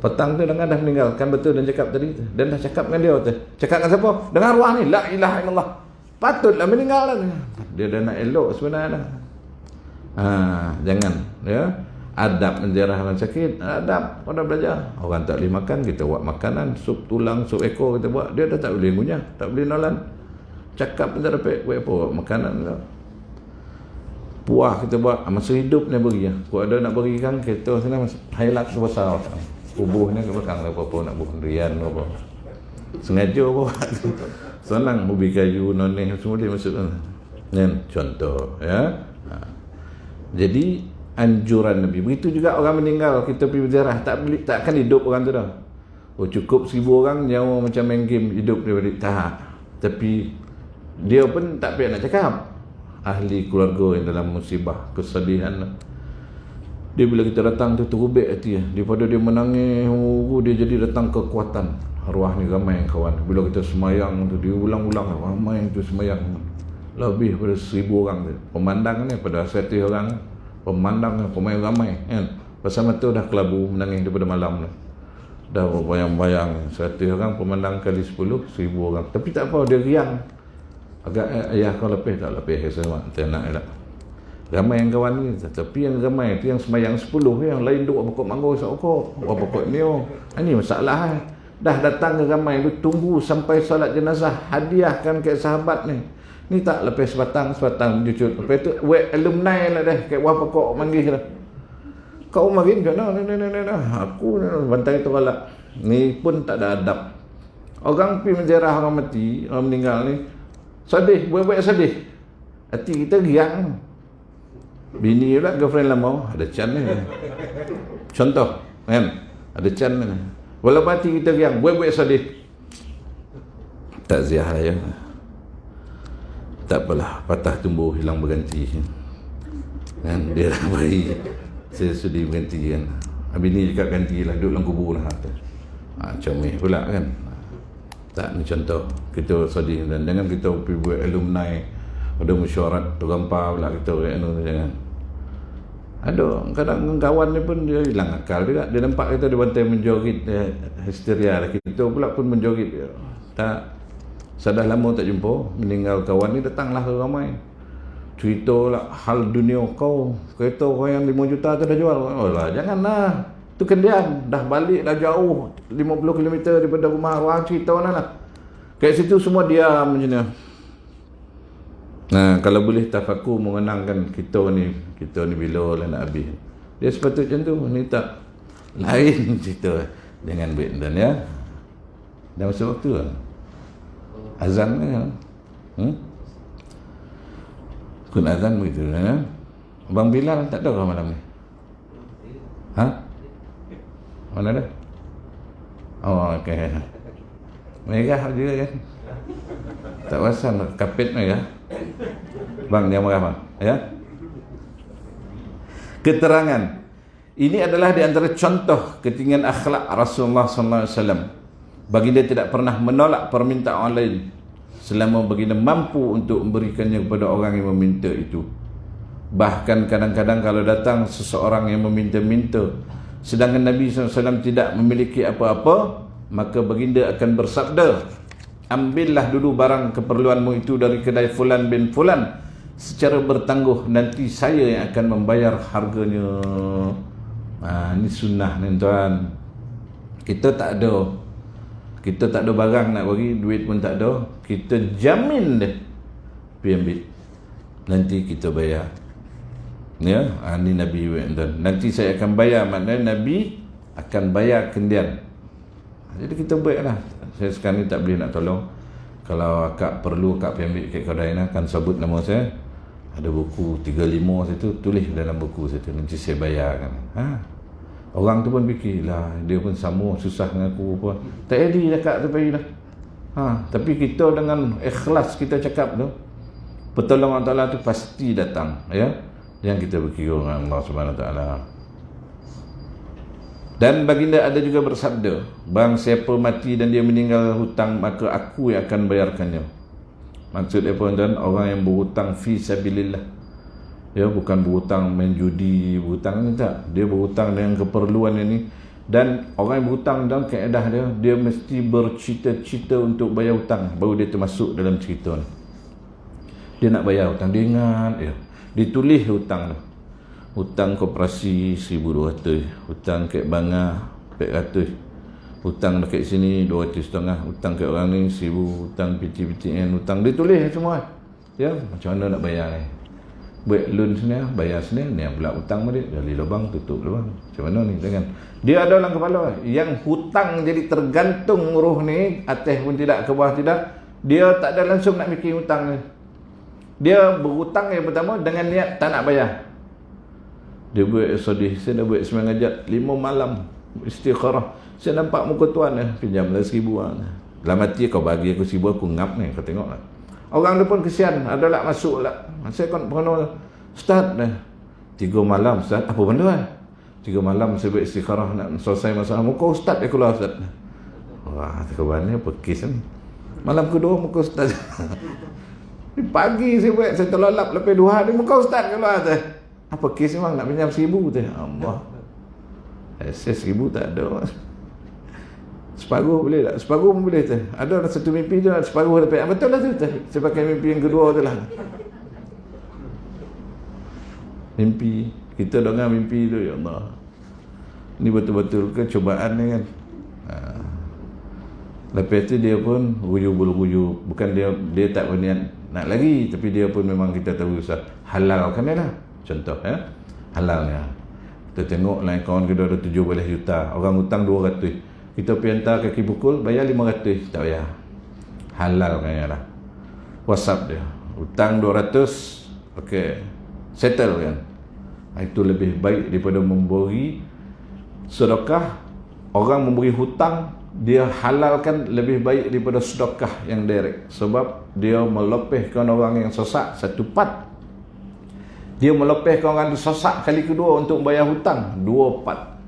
Petang tu dengar dah meninggal. Kan betul dan cakap tadi tu. Dan dah cakap dengan dia tu. Cakap dengan siapa? Dengan arwah ni. La ilaha illallah. Patutlah meninggal dah. Dia dah nak elok sebenarnya. Jangan. Ya. Adab menjarah orang sakit. Adab. Kau dah belajar. Orang tak boleh makan, kita buat makanan. Sup tulang, sup ekor kita buat. Dia dah tak boleh ngunyah. Tak boleh nolan. Cakap pun tak dapat. Buat apa? Buat makanan lah. Puah kita buat. Masa hidup ni beri. Kalau ada nak beri kan, kita sana highlight sebesar. Kubuh ni ke belakang apa-apa nak buat rian apa. Sengaja buat. Senang ubi kayu nonih semua dia masuk kan. Contoh ya. Jadi anjuran Nabi. Begitu juga orang meninggal kita pergi berziarah, tak akan hidup orang tu dah. Oh cukup 1000 orang nyawa macam main game hidup dia balik. Tak. Tapi dia pun tak payah nak cakap. Ahli keluarga yang dalam musibah, kesedihan. Dia bila kita datang tu terubik hati dia. Daripada dia menangis, dia jadi datang kekuatan. Arwah ni ramai kawan. Bila kita semayang tu, dia ulang-ulang ramai tu semayang. Lebih pada 1000 orang tu. Pemandang ni pada 100 orang. Pemandang pemain ramai kan. Pasal mata dah kelabu menangis daripada malam tu. Dah bayang-bayang 100 orang pemandang kali 10, 1000 orang. Tapi tak apa, dia riang. Agak ayah kau lepih tak lepih sama. Tak nak elak. Ramai yang kawan ni, tapi yang ramai tu yang semayang 10, yang lain duk pokok mangga sok pokok ni. Ini masalah. Dah datang ke ramai tu tunggu sampai solat jenazah, hadiahkan ke sahabat ni. Ni tak lepas sebatang jujur. Lepas tu wet alumni lah dah kat buah pokok manggil dah. Kau makin ke aku bantai tu galak. Ni pun tak ada adab. Orang pergi menziarah orang mati, orang meninggal ni sedih, buat-buat sedih. Hati kita riang. Bini pula girlfriend lama ada can ni. Contoh kan, ada can ni. Walaupun hati kita riang, buat-buat sedih. Tak ziah ya. Tak apalah, patah tumbuh hilang berganti. Kan dia dah beri. Saya sudi berganti kan. Habis ni cakap gantilah, duduk dalam kubur lah. Comel pula kan. Tak, ni contoh. Kita sedih dan jangan kita pergi buat alumni. Ada mesyuarat tergampar pula kita jangan. Ada kadang kawan ni pun dia hilang akal juga. Dia nampak kita dia bantai menjoget histeria. Kita pula pun menjoget. Tak sudah lama tak jumpa, meninggal kawan ni datanglah ke ramai. Cerita lah hal dunia kau. Kereta kau yang 5 juta tu dah jual. Oh lah, janganlah. Tu kendian dah balik dah jauh 50 km daripada rumah orang, cerita mana lah. Kat situ semua diam macam ni. Nah, kalau boleh tafakur mengenangkan kita ni bila lah nak habis. Dia sepatutnya macam tu, ni tak lain cerita. Jangan buat dan ya. Dah masa waktu lah. Azan kan? Kun azan begitu ya. Abang Bilal tak tahu malam ni. Mana dah? Oh, okey. Merah juga kan? Tak pasal kapit merah. Bang, dia marah bang. Ya? Keterangan. Ini adalah di antara contoh ketinggian akhlak Rasulullah sallallahu alaihi wasallam. Baginda tidak pernah menolak permintaan lain selama baginda mampu untuk memberikannya kepada orang yang meminta itu. Bahkan kadang-kadang kalau datang seseorang yang meminta-minta sedangkan Nabi SAW tidak memiliki apa-apa, maka baginda akan bersabda, ambillah dulu barang keperluanmu itu dari kedai fulan bin fulan secara bertangguh, nanti saya yang akan membayar harganya. Ini sunnah ni tuan. Kita tak ada barang nak bagi, duit pun tak ada, kita jamin deh pergi ambil, nanti kita bayar ya. Ini Nabi dan nanti saya akan bayar, maknanya Nabi akan bayar kendian. Jadi kita buatlah. Saya sekarang ni tak boleh nak tolong. Kalau akak perlu, akak pergi ambil kat kedai ni, akan sebut nama saya. Ada buku 35 situ, tulis dalam buku situ, nanti saya bayarkan. Orang tu pun fikir lah, dia pun sama susah dengan aku pun. Tak jadi dah kak tu pergi dah. Tapi kita dengan ikhlas kita cakap tu, pertolongan Allah tu pasti datang ya. Yang kita berkira dengan Allah Subhanahu Wa Taala. Dan baginda ada juga bersabda, barang siapa mati dan dia meninggal hutang, maka aku yang akan bayarkannya. Maksud dia pun dan orang yang berhutang fi sabilillah. Ya, bukan berhutang main judi, berhutang ni tak. Dia berhutang dengan keperluan ini. Dan orang yang berhutang dalam kaedah dia mesti bercita-cita untuk bayar hutang, baru dia termasuk dalam cerita ni. Dia nak bayar hutang, dia ingat ya. Ditulis hutang tu. Hutang koperasi 1,200, hutang kat Bangah 400, hutang dekat sini 200.5, hutang kat orang ni 1,000, hutang PTPTN, hutang dia tulis semua. Ya, macam mana nak bayar ni? Buat loan sini, bayar sini, ni pula hutang dia, gali lubang, tutup lubang. Macam mana ni? Jangan. Dia ada dalam kepala yang hutang jadi tergantung roh ni, atas pun tidak, ke bawah tidak. Dia tak ada langsung nak mikir hutang ni. Dia berhutang yang pertama dengan niat tak nak bayar. Dia buat sedih, saya dah buat sembilan ajat 5 malam istikharah. Saya nampak muka tuan pinjamlah 1,000 lah. Dalam hati kau bagi aku 1,000, aku ngap ni, kau tengok lah. Orang dia pun kesian, ada lah masuk lah. Saya kan pernah, Ustaz 3 malam, Ustaz, apa benda lah? 3 malam saya buat istikharah nak selesai masalah. Muka Ustaz aku lah, Ustaz. Wah, kebannya apa kes ni? Malam kedua muka Ustaz. Pagi saya buat, saya terlelap lepas 2 hari, muka Ustaz aku lah, Ustaz. Apa kes memang nak pinjam 1,000 tu? Allah. Saya 1,000 tak ada. Separuh boleh tak? Separuh pun boleh tu. Ada satu mimpi tu, separuh dapat. Betul lah tu. Saya pakai mimpi yang kedua tu lah. Mimpi. Kita dengar mimpi tu, ya Allah. Ini betul-betul ke cubaan ni kan? Lepas tu dia pun ruyu-bulu-ruyu. Bukan dia tak berniat nak lagi, tapi dia pun memang kita tahu Ustaz, halalkan dia lah. Contoh ya, halalnya. Kita tengok lain kawan kita ada 17 juta, orang hutang 200. Kita pergi hantar kaki pukul, bayar 500, tak bayar. Halal kan lah. WhatsApp dia, hutang 200, okey, settle kan. Itu lebih baik daripada memberi sedekah. Orang memberi hutang, dia halalkan lebih baik daripada sedekah yang direct. Sebab dia melepaskan orang yang sesak 1 part. Dia melepaskan orang yang sesak kali kedua untuk bayar hutang 2 part.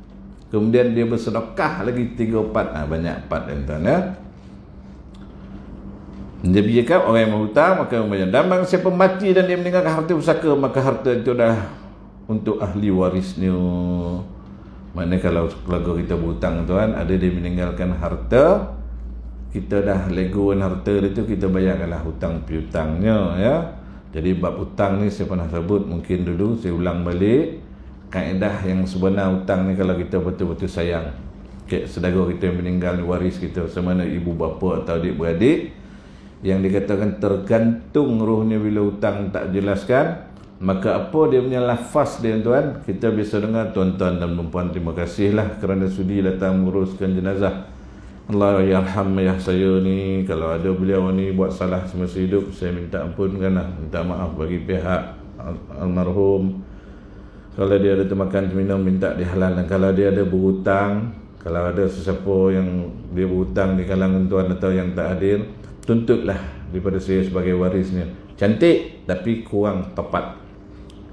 Kemudian dia bersedekah lagi 3 part. Banyak part tuan ya. Dia biarkan orang yang berhutang maka membayar. Dan bang siapa mati dan dia meninggalkan harta pusaka, maka harta itu dah untuk ahli warisnya. Maknanya kalau keluarga kita berhutang tuan, ada dia meninggalkan harta, kita dah legoan harta itu, kita bayarkanlah hutang piutangnya ya. Jadi bab hutang ni saya pernah sebut, mungkin dulu saya ulang balik. Kaedah yang sebenar hutang ni, kalau kita betul-betul sayang saudara kita yang meninggal, waris kita, sama ada ibu bapa atau adik-beradik, yang dikatakan tergantung rohnya bila hutang tak jelaskan, maka apa dia punya lafaz dia tuan, kita biasa dengar, tuan-tuan dan perempuan, terima kasihlah kerana sudi datang menguruskan jenazah. Allah yarham ayah saya ni, kalau ada beliau ni buat salah semasa hidup, saya minta ampunkanlah, minta maaf bagi pihak almarhum. Kalau dia ada termakan terminum, minta dihalalkan. Kalau dia ada berhutang, kalau ada sesiapa yang dia berhutang di kalangan tuan atau yang tak hadir, tuntutlah daripada saya sebagai warisnya. Cantik tapi kurang tepat.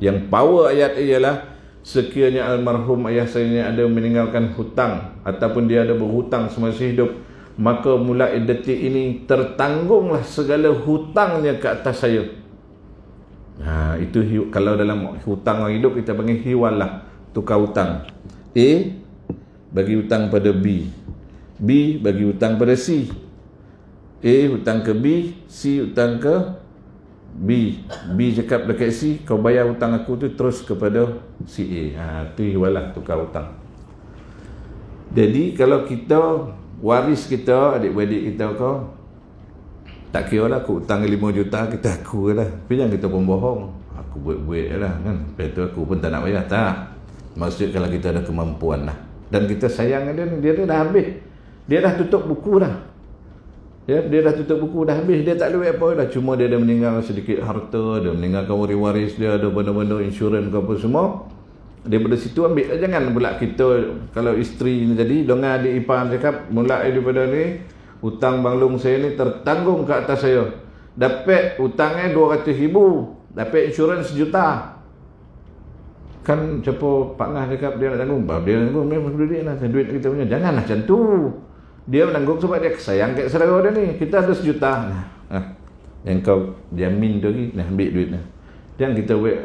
Yang power ayat ialah, sekiranya almarhum ayah saya ni ada meninggalkan hutang ataupun dia ada berhutang semasa hidup, maka mulai detik ini tertanggunglah segala hutangnya ke atas saya. Itu kalau dalam hutang orang hidup kita panggil hiwal lah, tukar hutang. A bagi hutang pada B, B bagi hutang pada C, A hutang ke B, C hutang ke B, B cakap dekat C, kau bayar hutang aku tu terus kepada C A. Itu hiwal lah, tukar hutang. Jadi kalau kita waris kita, adik-beradik kita kau, tak kira lah aku hutang 5 juta, kita aku lah. Tapi jangan kita pun bohong, aku buat-buat lah kan. Lepas tu aku pun tak nak bayar, tak. Maksud kalau kita ada kemampuan lah, dan kita sayang dia dah habis, dia dah tutup buku dah ya, dia dah tutup buku dah habis, dia tak ada apa dah. Cuma dia dah meninggal sedikit harta, dia meninggalkan waris-waris dia, ada benda-benda insurans ke apa semua. Daripada situ ambil lah. Jangan pula kita, kalau isteri ni tadi dengar adik ipar cakap, mulai daripada ni hutang Bang Long saya ni tertanggung ke atas saya. Dapat hutangnya 200,000, dapat insurans 1 juta. Kan siapa Pak Ngah cakap dia nak tanggung, dia tanggung memang duit lah, duit kita punya. Janganlah macam tu. Dia menanggung sebab dia sayang kat saudara dia ni. Kita ada 1 juta. Yang kau jamin tu lagi, nak ambil duit ni. Dan kita buat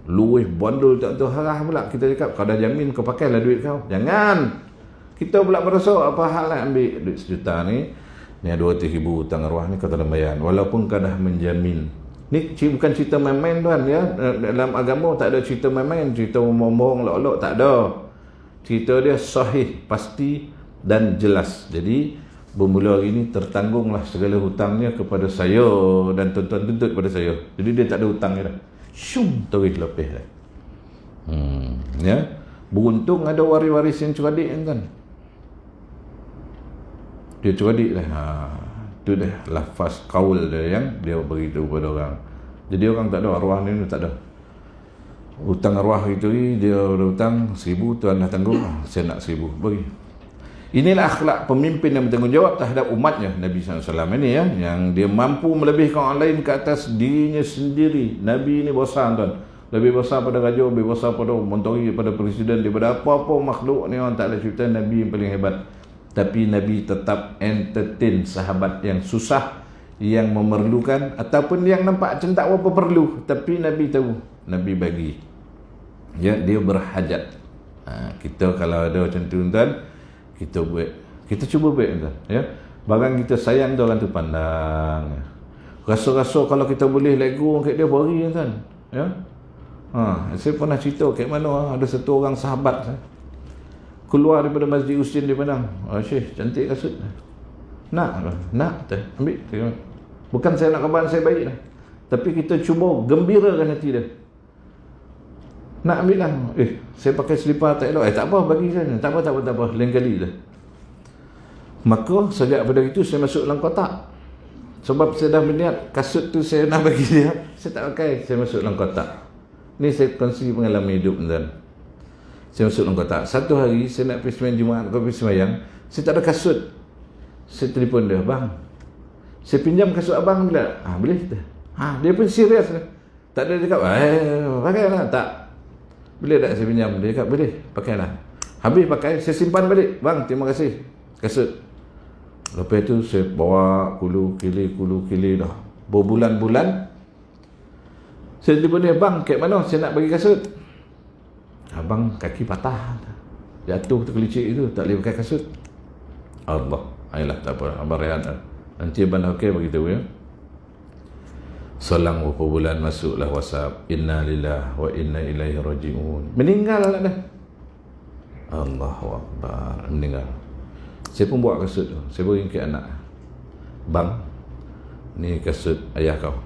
luwih bondol tak tu harah pula. Kita cakap, kau dah jamin, kau pakailah duit kau. Jangan. Kita pula merasa apa hal nak ambil duit 1 juta ni. Ni 200,000 hutang arwah ni kau tak ada bayar. Walaupun kau dah menjamin. Ni bukan cerita main-main tuan ya. Dalam agama tak ada cerita main-main, cerita bohong-bohong lok-lok tak ada. Cerita dia sahih, pasti dan jelas. Jadi bermula hari ni tertanggunglah segala hutangnya kepada saya dan tuan-tuan tuntut kepada saya. Jadi dia tak ada hutang dah. Syum terus lepih dah. Ya. Beruntung ada waris-waris yang ceradik kan. Dia ceradik dah. Tu dah lafaz qaul dia yang dia beritahu kepada orang. Jadi orang tak ada, arwah ni tak ada. Hutang arwah itu dia ada hutang 1,000, tuan dah tanggung. Saya nak 1,000 bagi. Inilah akhlak pemimpin yang bertanggungjawab terhadap umatnya, Nabi SAW ini ya, yang dia mampu melebihkan orang lain ke atas dirinya sendiri. Nabi ini besar tuan, lebih besar pada raja, lebih besar pada menteri, pada presiden, daripada apa-apa makhluk ni orang tak ada cerita. Nabi yang paling hebat. Tapi Nabi tetap entertain sahabat yang susah, yang memerlukan, ataupun yang nampak macam tak apa perlu, tapi Nabi tahu, Nabi bagi ya, dia berhajat. Kita kalau ada macam tu tuan, kita buat, kita cuba buat tuan ya. Barang kita sayang tu orang tu pandang. Rasa-rasa kalau kita boleh let go kat dia beri tuan ya. Saya pernah cerita kat mana ada satu orang sahabat saya keluar daripada Masjid Husin, dia pandang, Syekh cantik kasut. Nak tak ambil. Bukan saya nak kabar saya baik dah, tapi kita cuba gembirakan hati dia. Nak ambil lah. Saya pakai selipar tak elok. Tak apa, bagi saya. Tak apa. Lain kali dah. Maka sejak pada itu saya masuk dalam kotak. Sebab saya dah berniat kasut tu saya nak bagi dia. Saya tak pakai. Saya masuk dalam kotak. Ni saya kongsi pengalaman hidup tuan. Saya masuk dalam kotak. Satu hari saya nak pergi sembahyang Jumaat, pergi sembahyang. Saya tak ada kasut. Saya telefon dia, bang, saya pinjam kasut abang bila? Boleh kita. Dia pun serius. Tak ada cakap, pakailah. Tak. Boleh tak saya pinjam? Dia cakap, boleh, pakailah. Habis pakai, saya simpan balik. Bang, terima kasih. Kasut. Lepas tu saya bawa kulu kili dah. Berbulan-bulan. Saya telefon dia, bang, kat mana saya nak bagi kasut? Abang kaki patah. Jatuh terkelicik itu, tak boleh pakai kasut. Allah. Ayolah, tak apa. Abang rehat. Nanti abang dah okey beritahu ya. Selang beberapa bulan masuklah WhatsApp, inna lillahi wa inna ilaihi raji'un. Meninggal lah dah. Allahu Akbar. Meninggal. Saya pun buat kasut tu. Saya bagi ke anak. Bang, ni kasut ayah kau.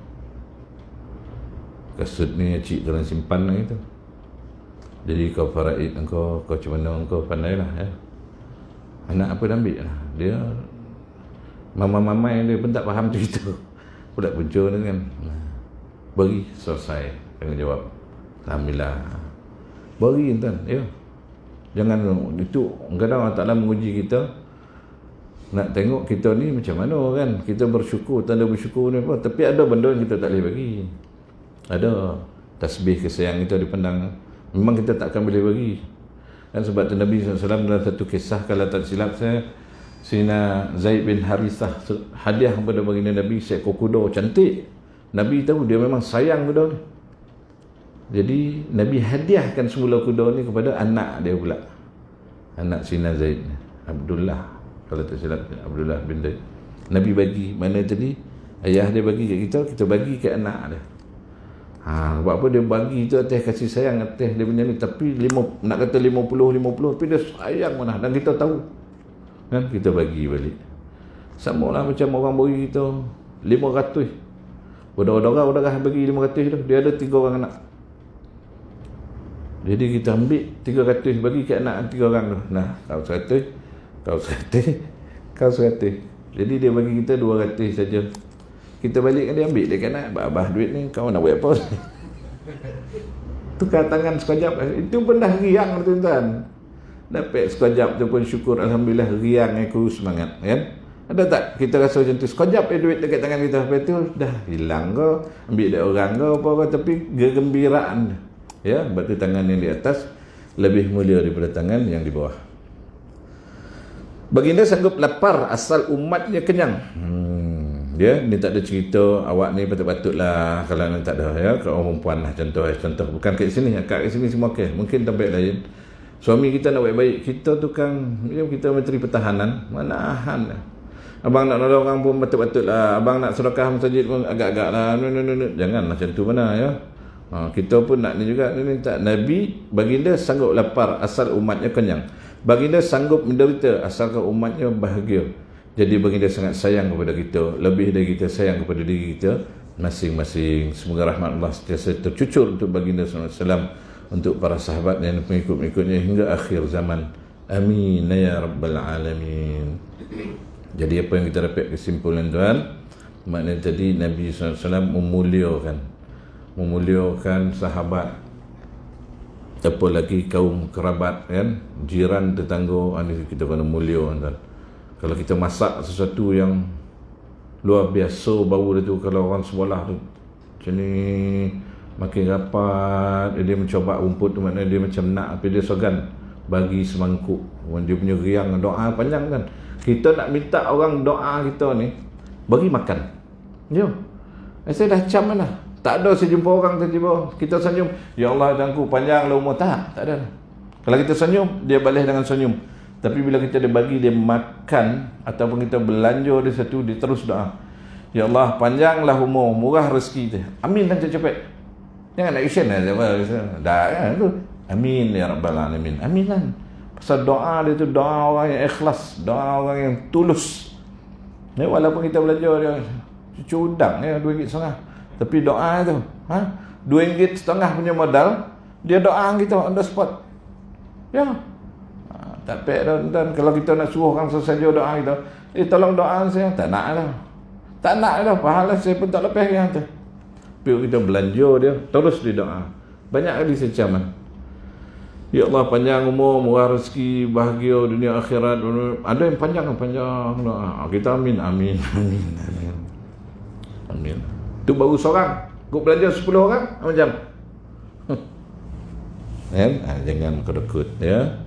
Kasut ni cik kena simpan lagi tu. Jadi kau faraid kau macam mana kau pandai lah ya. Anak apa dah ambil lah. Dia mama-mama yang dia pun tak faham cerita. Budak punca ni kan. Bagi selesai tanggungjawab. Alhamdulillah. Bagi tuan ya. Jangan itu kadang Allah Taala menguji kita. Nak tengok kita ni macam mana kan. Kita bersyukur, tanda bersyukur ni apa. Tapi ada benda yang kita tak boleh bagi. Ada tasbih kesayang kita dipandang. Memang kita takkan boleh bagi. Dan sebab tu Nabi SAW dalam satu kisah, kalau tak silap saya, Sina Zaid bin Harithah hadiah kepada baginda Nabi seekor kuda cantik. Nabi tahu dia memang sayang kuda ni. Jadi Nabi hadiahkan semula kuda ni kepada anak dia pula. Anak Sina Zaid, Abdullah, kalau tak silap Abdullah bin Zaid. Nabi bagi, mana tadi ayah dia bagi kat kita bagi kat anak dia. Sebab apa dia bagi tu atas kasih sayang, atas dia punya ni. Tapi nak kata 50-50, tapi dia sayang mana. Dan kita tahu kan, kita bagi balik. Sama lah macam orang bagi kita 500. Berdarah bagi 500 tu. Dia ada 3 orang anak. Jadi kita ambil 300 bagi ke anak 3 orang tu. Nah, kau 100, kau 100, kau 100. Jadi dia bagi kita 200 saja. Kita balik kan dia ambil dia kan, abah duit ni kau nak buat apa? Tukar tangan sekejap, itu pun dah riang tuan-tuan. Dapat sekejap tu pun syukur, alhamdulillah, riang aku semangat kan. Ada tak kita rasa macam tu, sekejap duit dekat tangan kita, lepas tu dah hilang ke, ambil dia orang ke apa-apa, tapi kegembiraan ya. Sebab tu tangan yang di atas lebih mulia daripada tangan yang di bawah. Baginda sanggup lapar asal umatnya kenyang. Dia ni tak ada cerita awak ni patut-patutlah kalau ni tak ada ya, kalau orang perempuan lah contoh bukan kat sini, kat sini semua okey, mungkin tempat lain. Suami kita nak baik-baik, kita tukang kita Menteri Pertahanan, manahan lah. Abang nak nolong orang pun patut-patutlah, abang nak sedekah masjid pun agak-agak lah. Jangan macam tu mana ya. Kita pun nak ni juga ni tak. Nabi baginda sanggup lapar asal umatnya kenyang. Baginda sanggup menderita asalkan umatnya bahagia. Jadi baginda sangat sayang kepada kita, lebih dari kita sayang kepada diri kita masing-masing. Semoga rahmat Allah sentiasa tercucur untuk baginda sallallahu alaihi wasallam, untuk para sahabat dan pengikut-pengikutnya hingga akhir zaman. Amin ya rabbal alamin. Jadi apa yang kita dapat kesimpulan tuan, maknanya tadi Nabi SAW memuliakan sahabat, apa lagi kaum kerabat kan, jiran, tetangga, ini kita kena mulia tuan. Kalau kita masak sesuatu yang luar biasa bau dia tu, kalau orang sebelah tu macam ni makin rapat, dia mencoba rumput tu, maknanya dia macam nak, tapi dia segan bagi semangkuk. Dia punya riang doa panjang kan. Kita nak minta orang doa kita ni bagi makan. Yo. Saya dah cam mana. Tak ada saya jumpa orang tiba-tiba kita senyum, ya Allah tuanku panjanglah umur, tak ada. Kalau kita senyum, dia balas dengan senyum. Tapi bila kita dia bagi dia makan ataupun kita belanja dia satu, dia terus doa, ya Allah panjanglah umur, murah rezeki dia. Amin dan cepat. Jangan nak action lah. Dah kan tu. Amin ya rabbal alamin. Amin kan. Pasal doa dia tu doa orang yang ikhlas, doa orang yang tulus. Ya, walaupun kita belanja dia cucu udang ya RM2.5, tapi doa tu, RM2.5 punya modal, dia doa kita on the spot. Ya. Tak payah dah tuan. Kalau kita nak suruh orang sesaja doa kita, tolong doa saya, tak nak dah. Tak nak dah, pahala saya pun tak lepas yang tu. Tapi kita belanja dia, terus dia doa. Banyak kali secaman. Ya Allah panjang umur, murah rezeki, bahagia dunia akhirat. Ada yang panjang doa. Kita amin. Amin. Tu baru seorang. Kau belanja 10 orang macam. Jangan kedekut ya.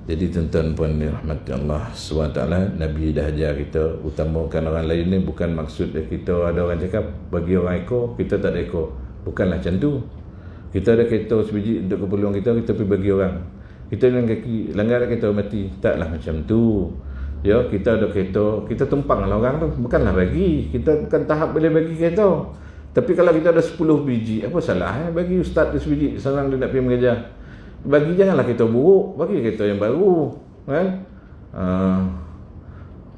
Jadi tuan-tuan puan dirahmati Allah SWT, Nabi dah ajar kita utamakan orang lain ni, bukan maksud kita ada orang cakap bagi orang ekor, kita tak ada ekor. Bukanlah macam tu. Kita ada kereta sebiji untuk keperluan kita pergi bagi orang. Kita dengan kaki langgar kereta mati. Taklah macam tu. Ya, kita ada kereta, kita tumpanglah orang tu, bukanlah bagi. Kita bukan tahap boleh bagi kereta. Tapi kalau kita ada 10 biji, apa salah bagi ustaz tu sebiji, seorang dia nak pergi mengajar. Bagi janganlah kereta buruk, bagi kereta yang baru kan.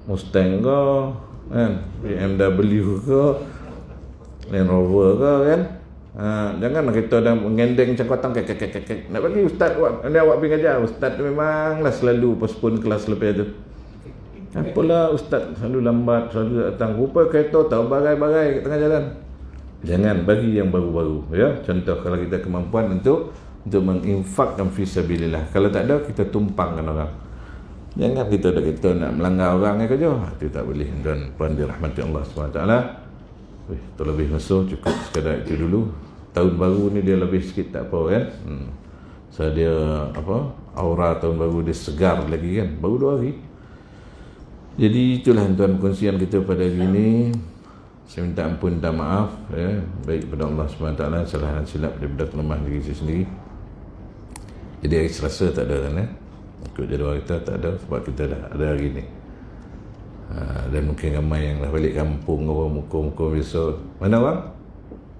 Mustang ke kan, BMW ke, Land Rover ke kan. Janganlah kita dah mengendeng cangkotang kek. Nak bagi ustaz awak pergi mengajar. Ustaz memanglah selalu postpone kelas lepas tu. Apalah ustaz selalu lambat, selalu datang. Rupa kereta tahu bagai-bagai kat tengah jalan. Jangan bagi yang baru-baru ya. Contoh kalau kita kemampuan untuk menginfakkan fisabilillah. Kalau tak ada, kita tumpangkan orang. Jangan kita nak melanggar orang kerja. Itu tak boleh. Dan puan dirahmati Allah SWT. Terlebih masuk cukup sekadar itu dulu. Tahun baru ni dia lebih sikit tak apa kan. So dia aura tahun baru dia segar lagi kan. Baru 2 hari. Jadi itulah tuan perkongsian kita pada hari ini. Saya minta ampun dan maaf ya, baik kepada Allah SWT, salah dan silap daripada kelemahan diri saya sendiri. Jadi hari Selasa tak ada kan ikut jadual kita tak ada, sebab kita dah ada hari ni. Dan mungkin ramai yang dah balik kampung, orang muka-muka biasa. Mana orang?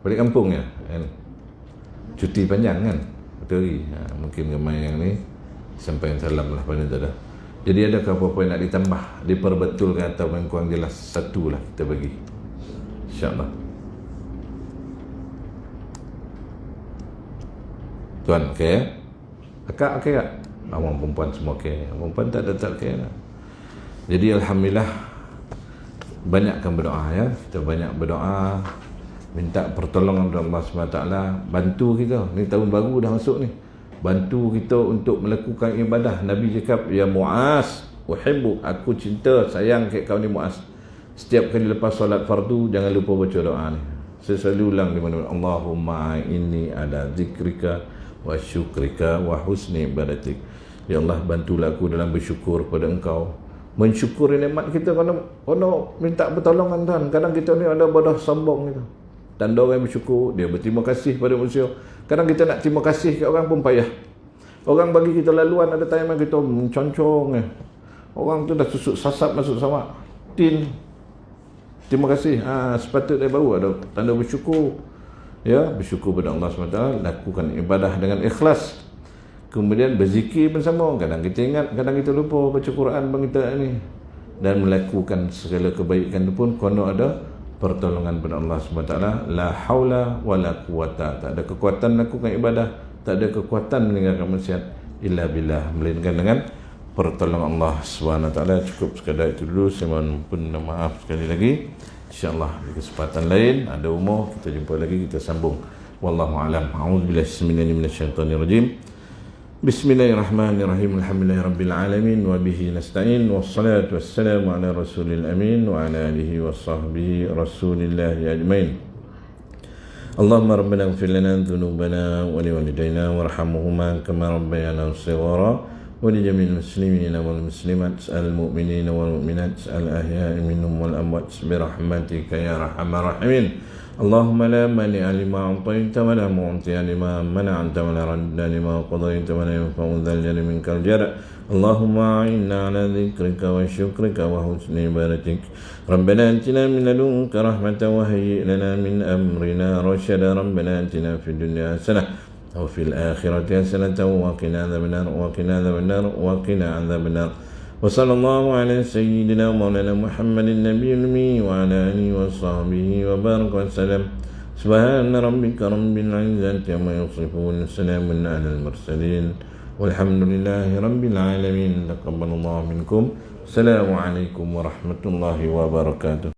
Balik kampung ya kan? Cuti panjang kan, betul hari. Mungkin ramai yang ni sampaikan salam lah pada tak ada. Jadi adakah apa-apa yang nak ditambah, diperbetulkan atau yang kurang jelas? Satu lah kita bagi, InsyaAllah. Tuan okey ya? Akak okey tak? Orang perempuan semua okey. Perempuan tak okey lah. Jadi alhamdulillah, banyakkan berdoa ya. Kita banyak berdoa, minta pertolongan dari Allah SWT. Bantu kita. Ni tahun baru dah masuk ni. Bantu kita untuk melakukan ibadah. Nabi cakap, ya Muaz, uhibbu, aku cinta, sayang kat kau ni Muaz. Setiap kali lepas solat fardu, jangan lupa baca doa ni. Saya selalu ulang di mana-mana. Allahumma inni ala zikrika wa syukrika wa husni ibadatik. Ya Allah, bantulah aku dalam bersyukur pada Engkau, mensyukuri nikmat kita kerana minta pertolongan Tuhan. Kadang kita ni ada bodoh sombong gitu. Dan orang yang bersyukur, dia berterima kasih pada manusia. Kadang kita nak terima kasih kat orang pun payah. Orang bagi kita laluan, ada time kita menconcong. Orang tu dah susuk sasap masuk sama tin. Terima kasih. Sepatutnya baru ada tanda bersyukur. Ya, bersyukur pada Allah SWT, lakukan ibadah dengan ikhlas. Kemudian berzikir bersama. Kadang kita ingat, kadang kita lupa baca Quran bang kita ni. Dan melakukan segala kebaikan itu pun kerana ada pertolongan pada Allah SWT. La haula wa la quwata. Tak ada kekuatan lakukan ibadah, tak ada kekuatan meninggalkan maksiat illa billah, melainkan dengan pertolongan Allah SWT. Cukup sekadar itu dulu. Saya mohon maaf sekali lagi. InsyaAllah di kesempatan lain ada umur kita jumpa lagi, kita sambung. Wallahu a'lam. A'udzubillahi minasyaitonirrajim. Bismillahirrahmanirrahim. Alhamdulillahirabbil alamin wa bihi nasta'in wassalatu wassalamu ala rasulil amin wa ala alihi washabbihi rasulillahi ajmain. Allahumma rabbana ighfir lana dhunubana wa liwalidayna warhamhuma kama rabbayana shighara wa li jami'il muslimina wal muslimat al mu'minina wal mu'minat al ahya'i minhum wal amwat bi rahmatika ya arhamar rahimin. اللهم لا مانع لما أعطيت ولا معطي لما منعت ولا رد لما قضيت ولا ينفع ذا الجد منك الجد. اللهم أعنا على ذكرك وشكرك وحسن عبادتك. ربنا آتنا من لدنك رحمة وهيئ لنا من أمرنا رشدا. ربنا آتنا في الدنيا حسنة وفي الآخرة حسنة وقنا عذاب النار وقنا عذاب النار وقنا عذاب النار. وصلى الله على سيدنا مولانا محمد النبي الأمي وعلى آله وصحبه وبارك وسلم. سبحان ربك رب العزة عما يصفون سلام على المرسلين والحمد لله رب العالمين. تقبل الله منكم. السلام عليكم ورحمة الله وبركاته.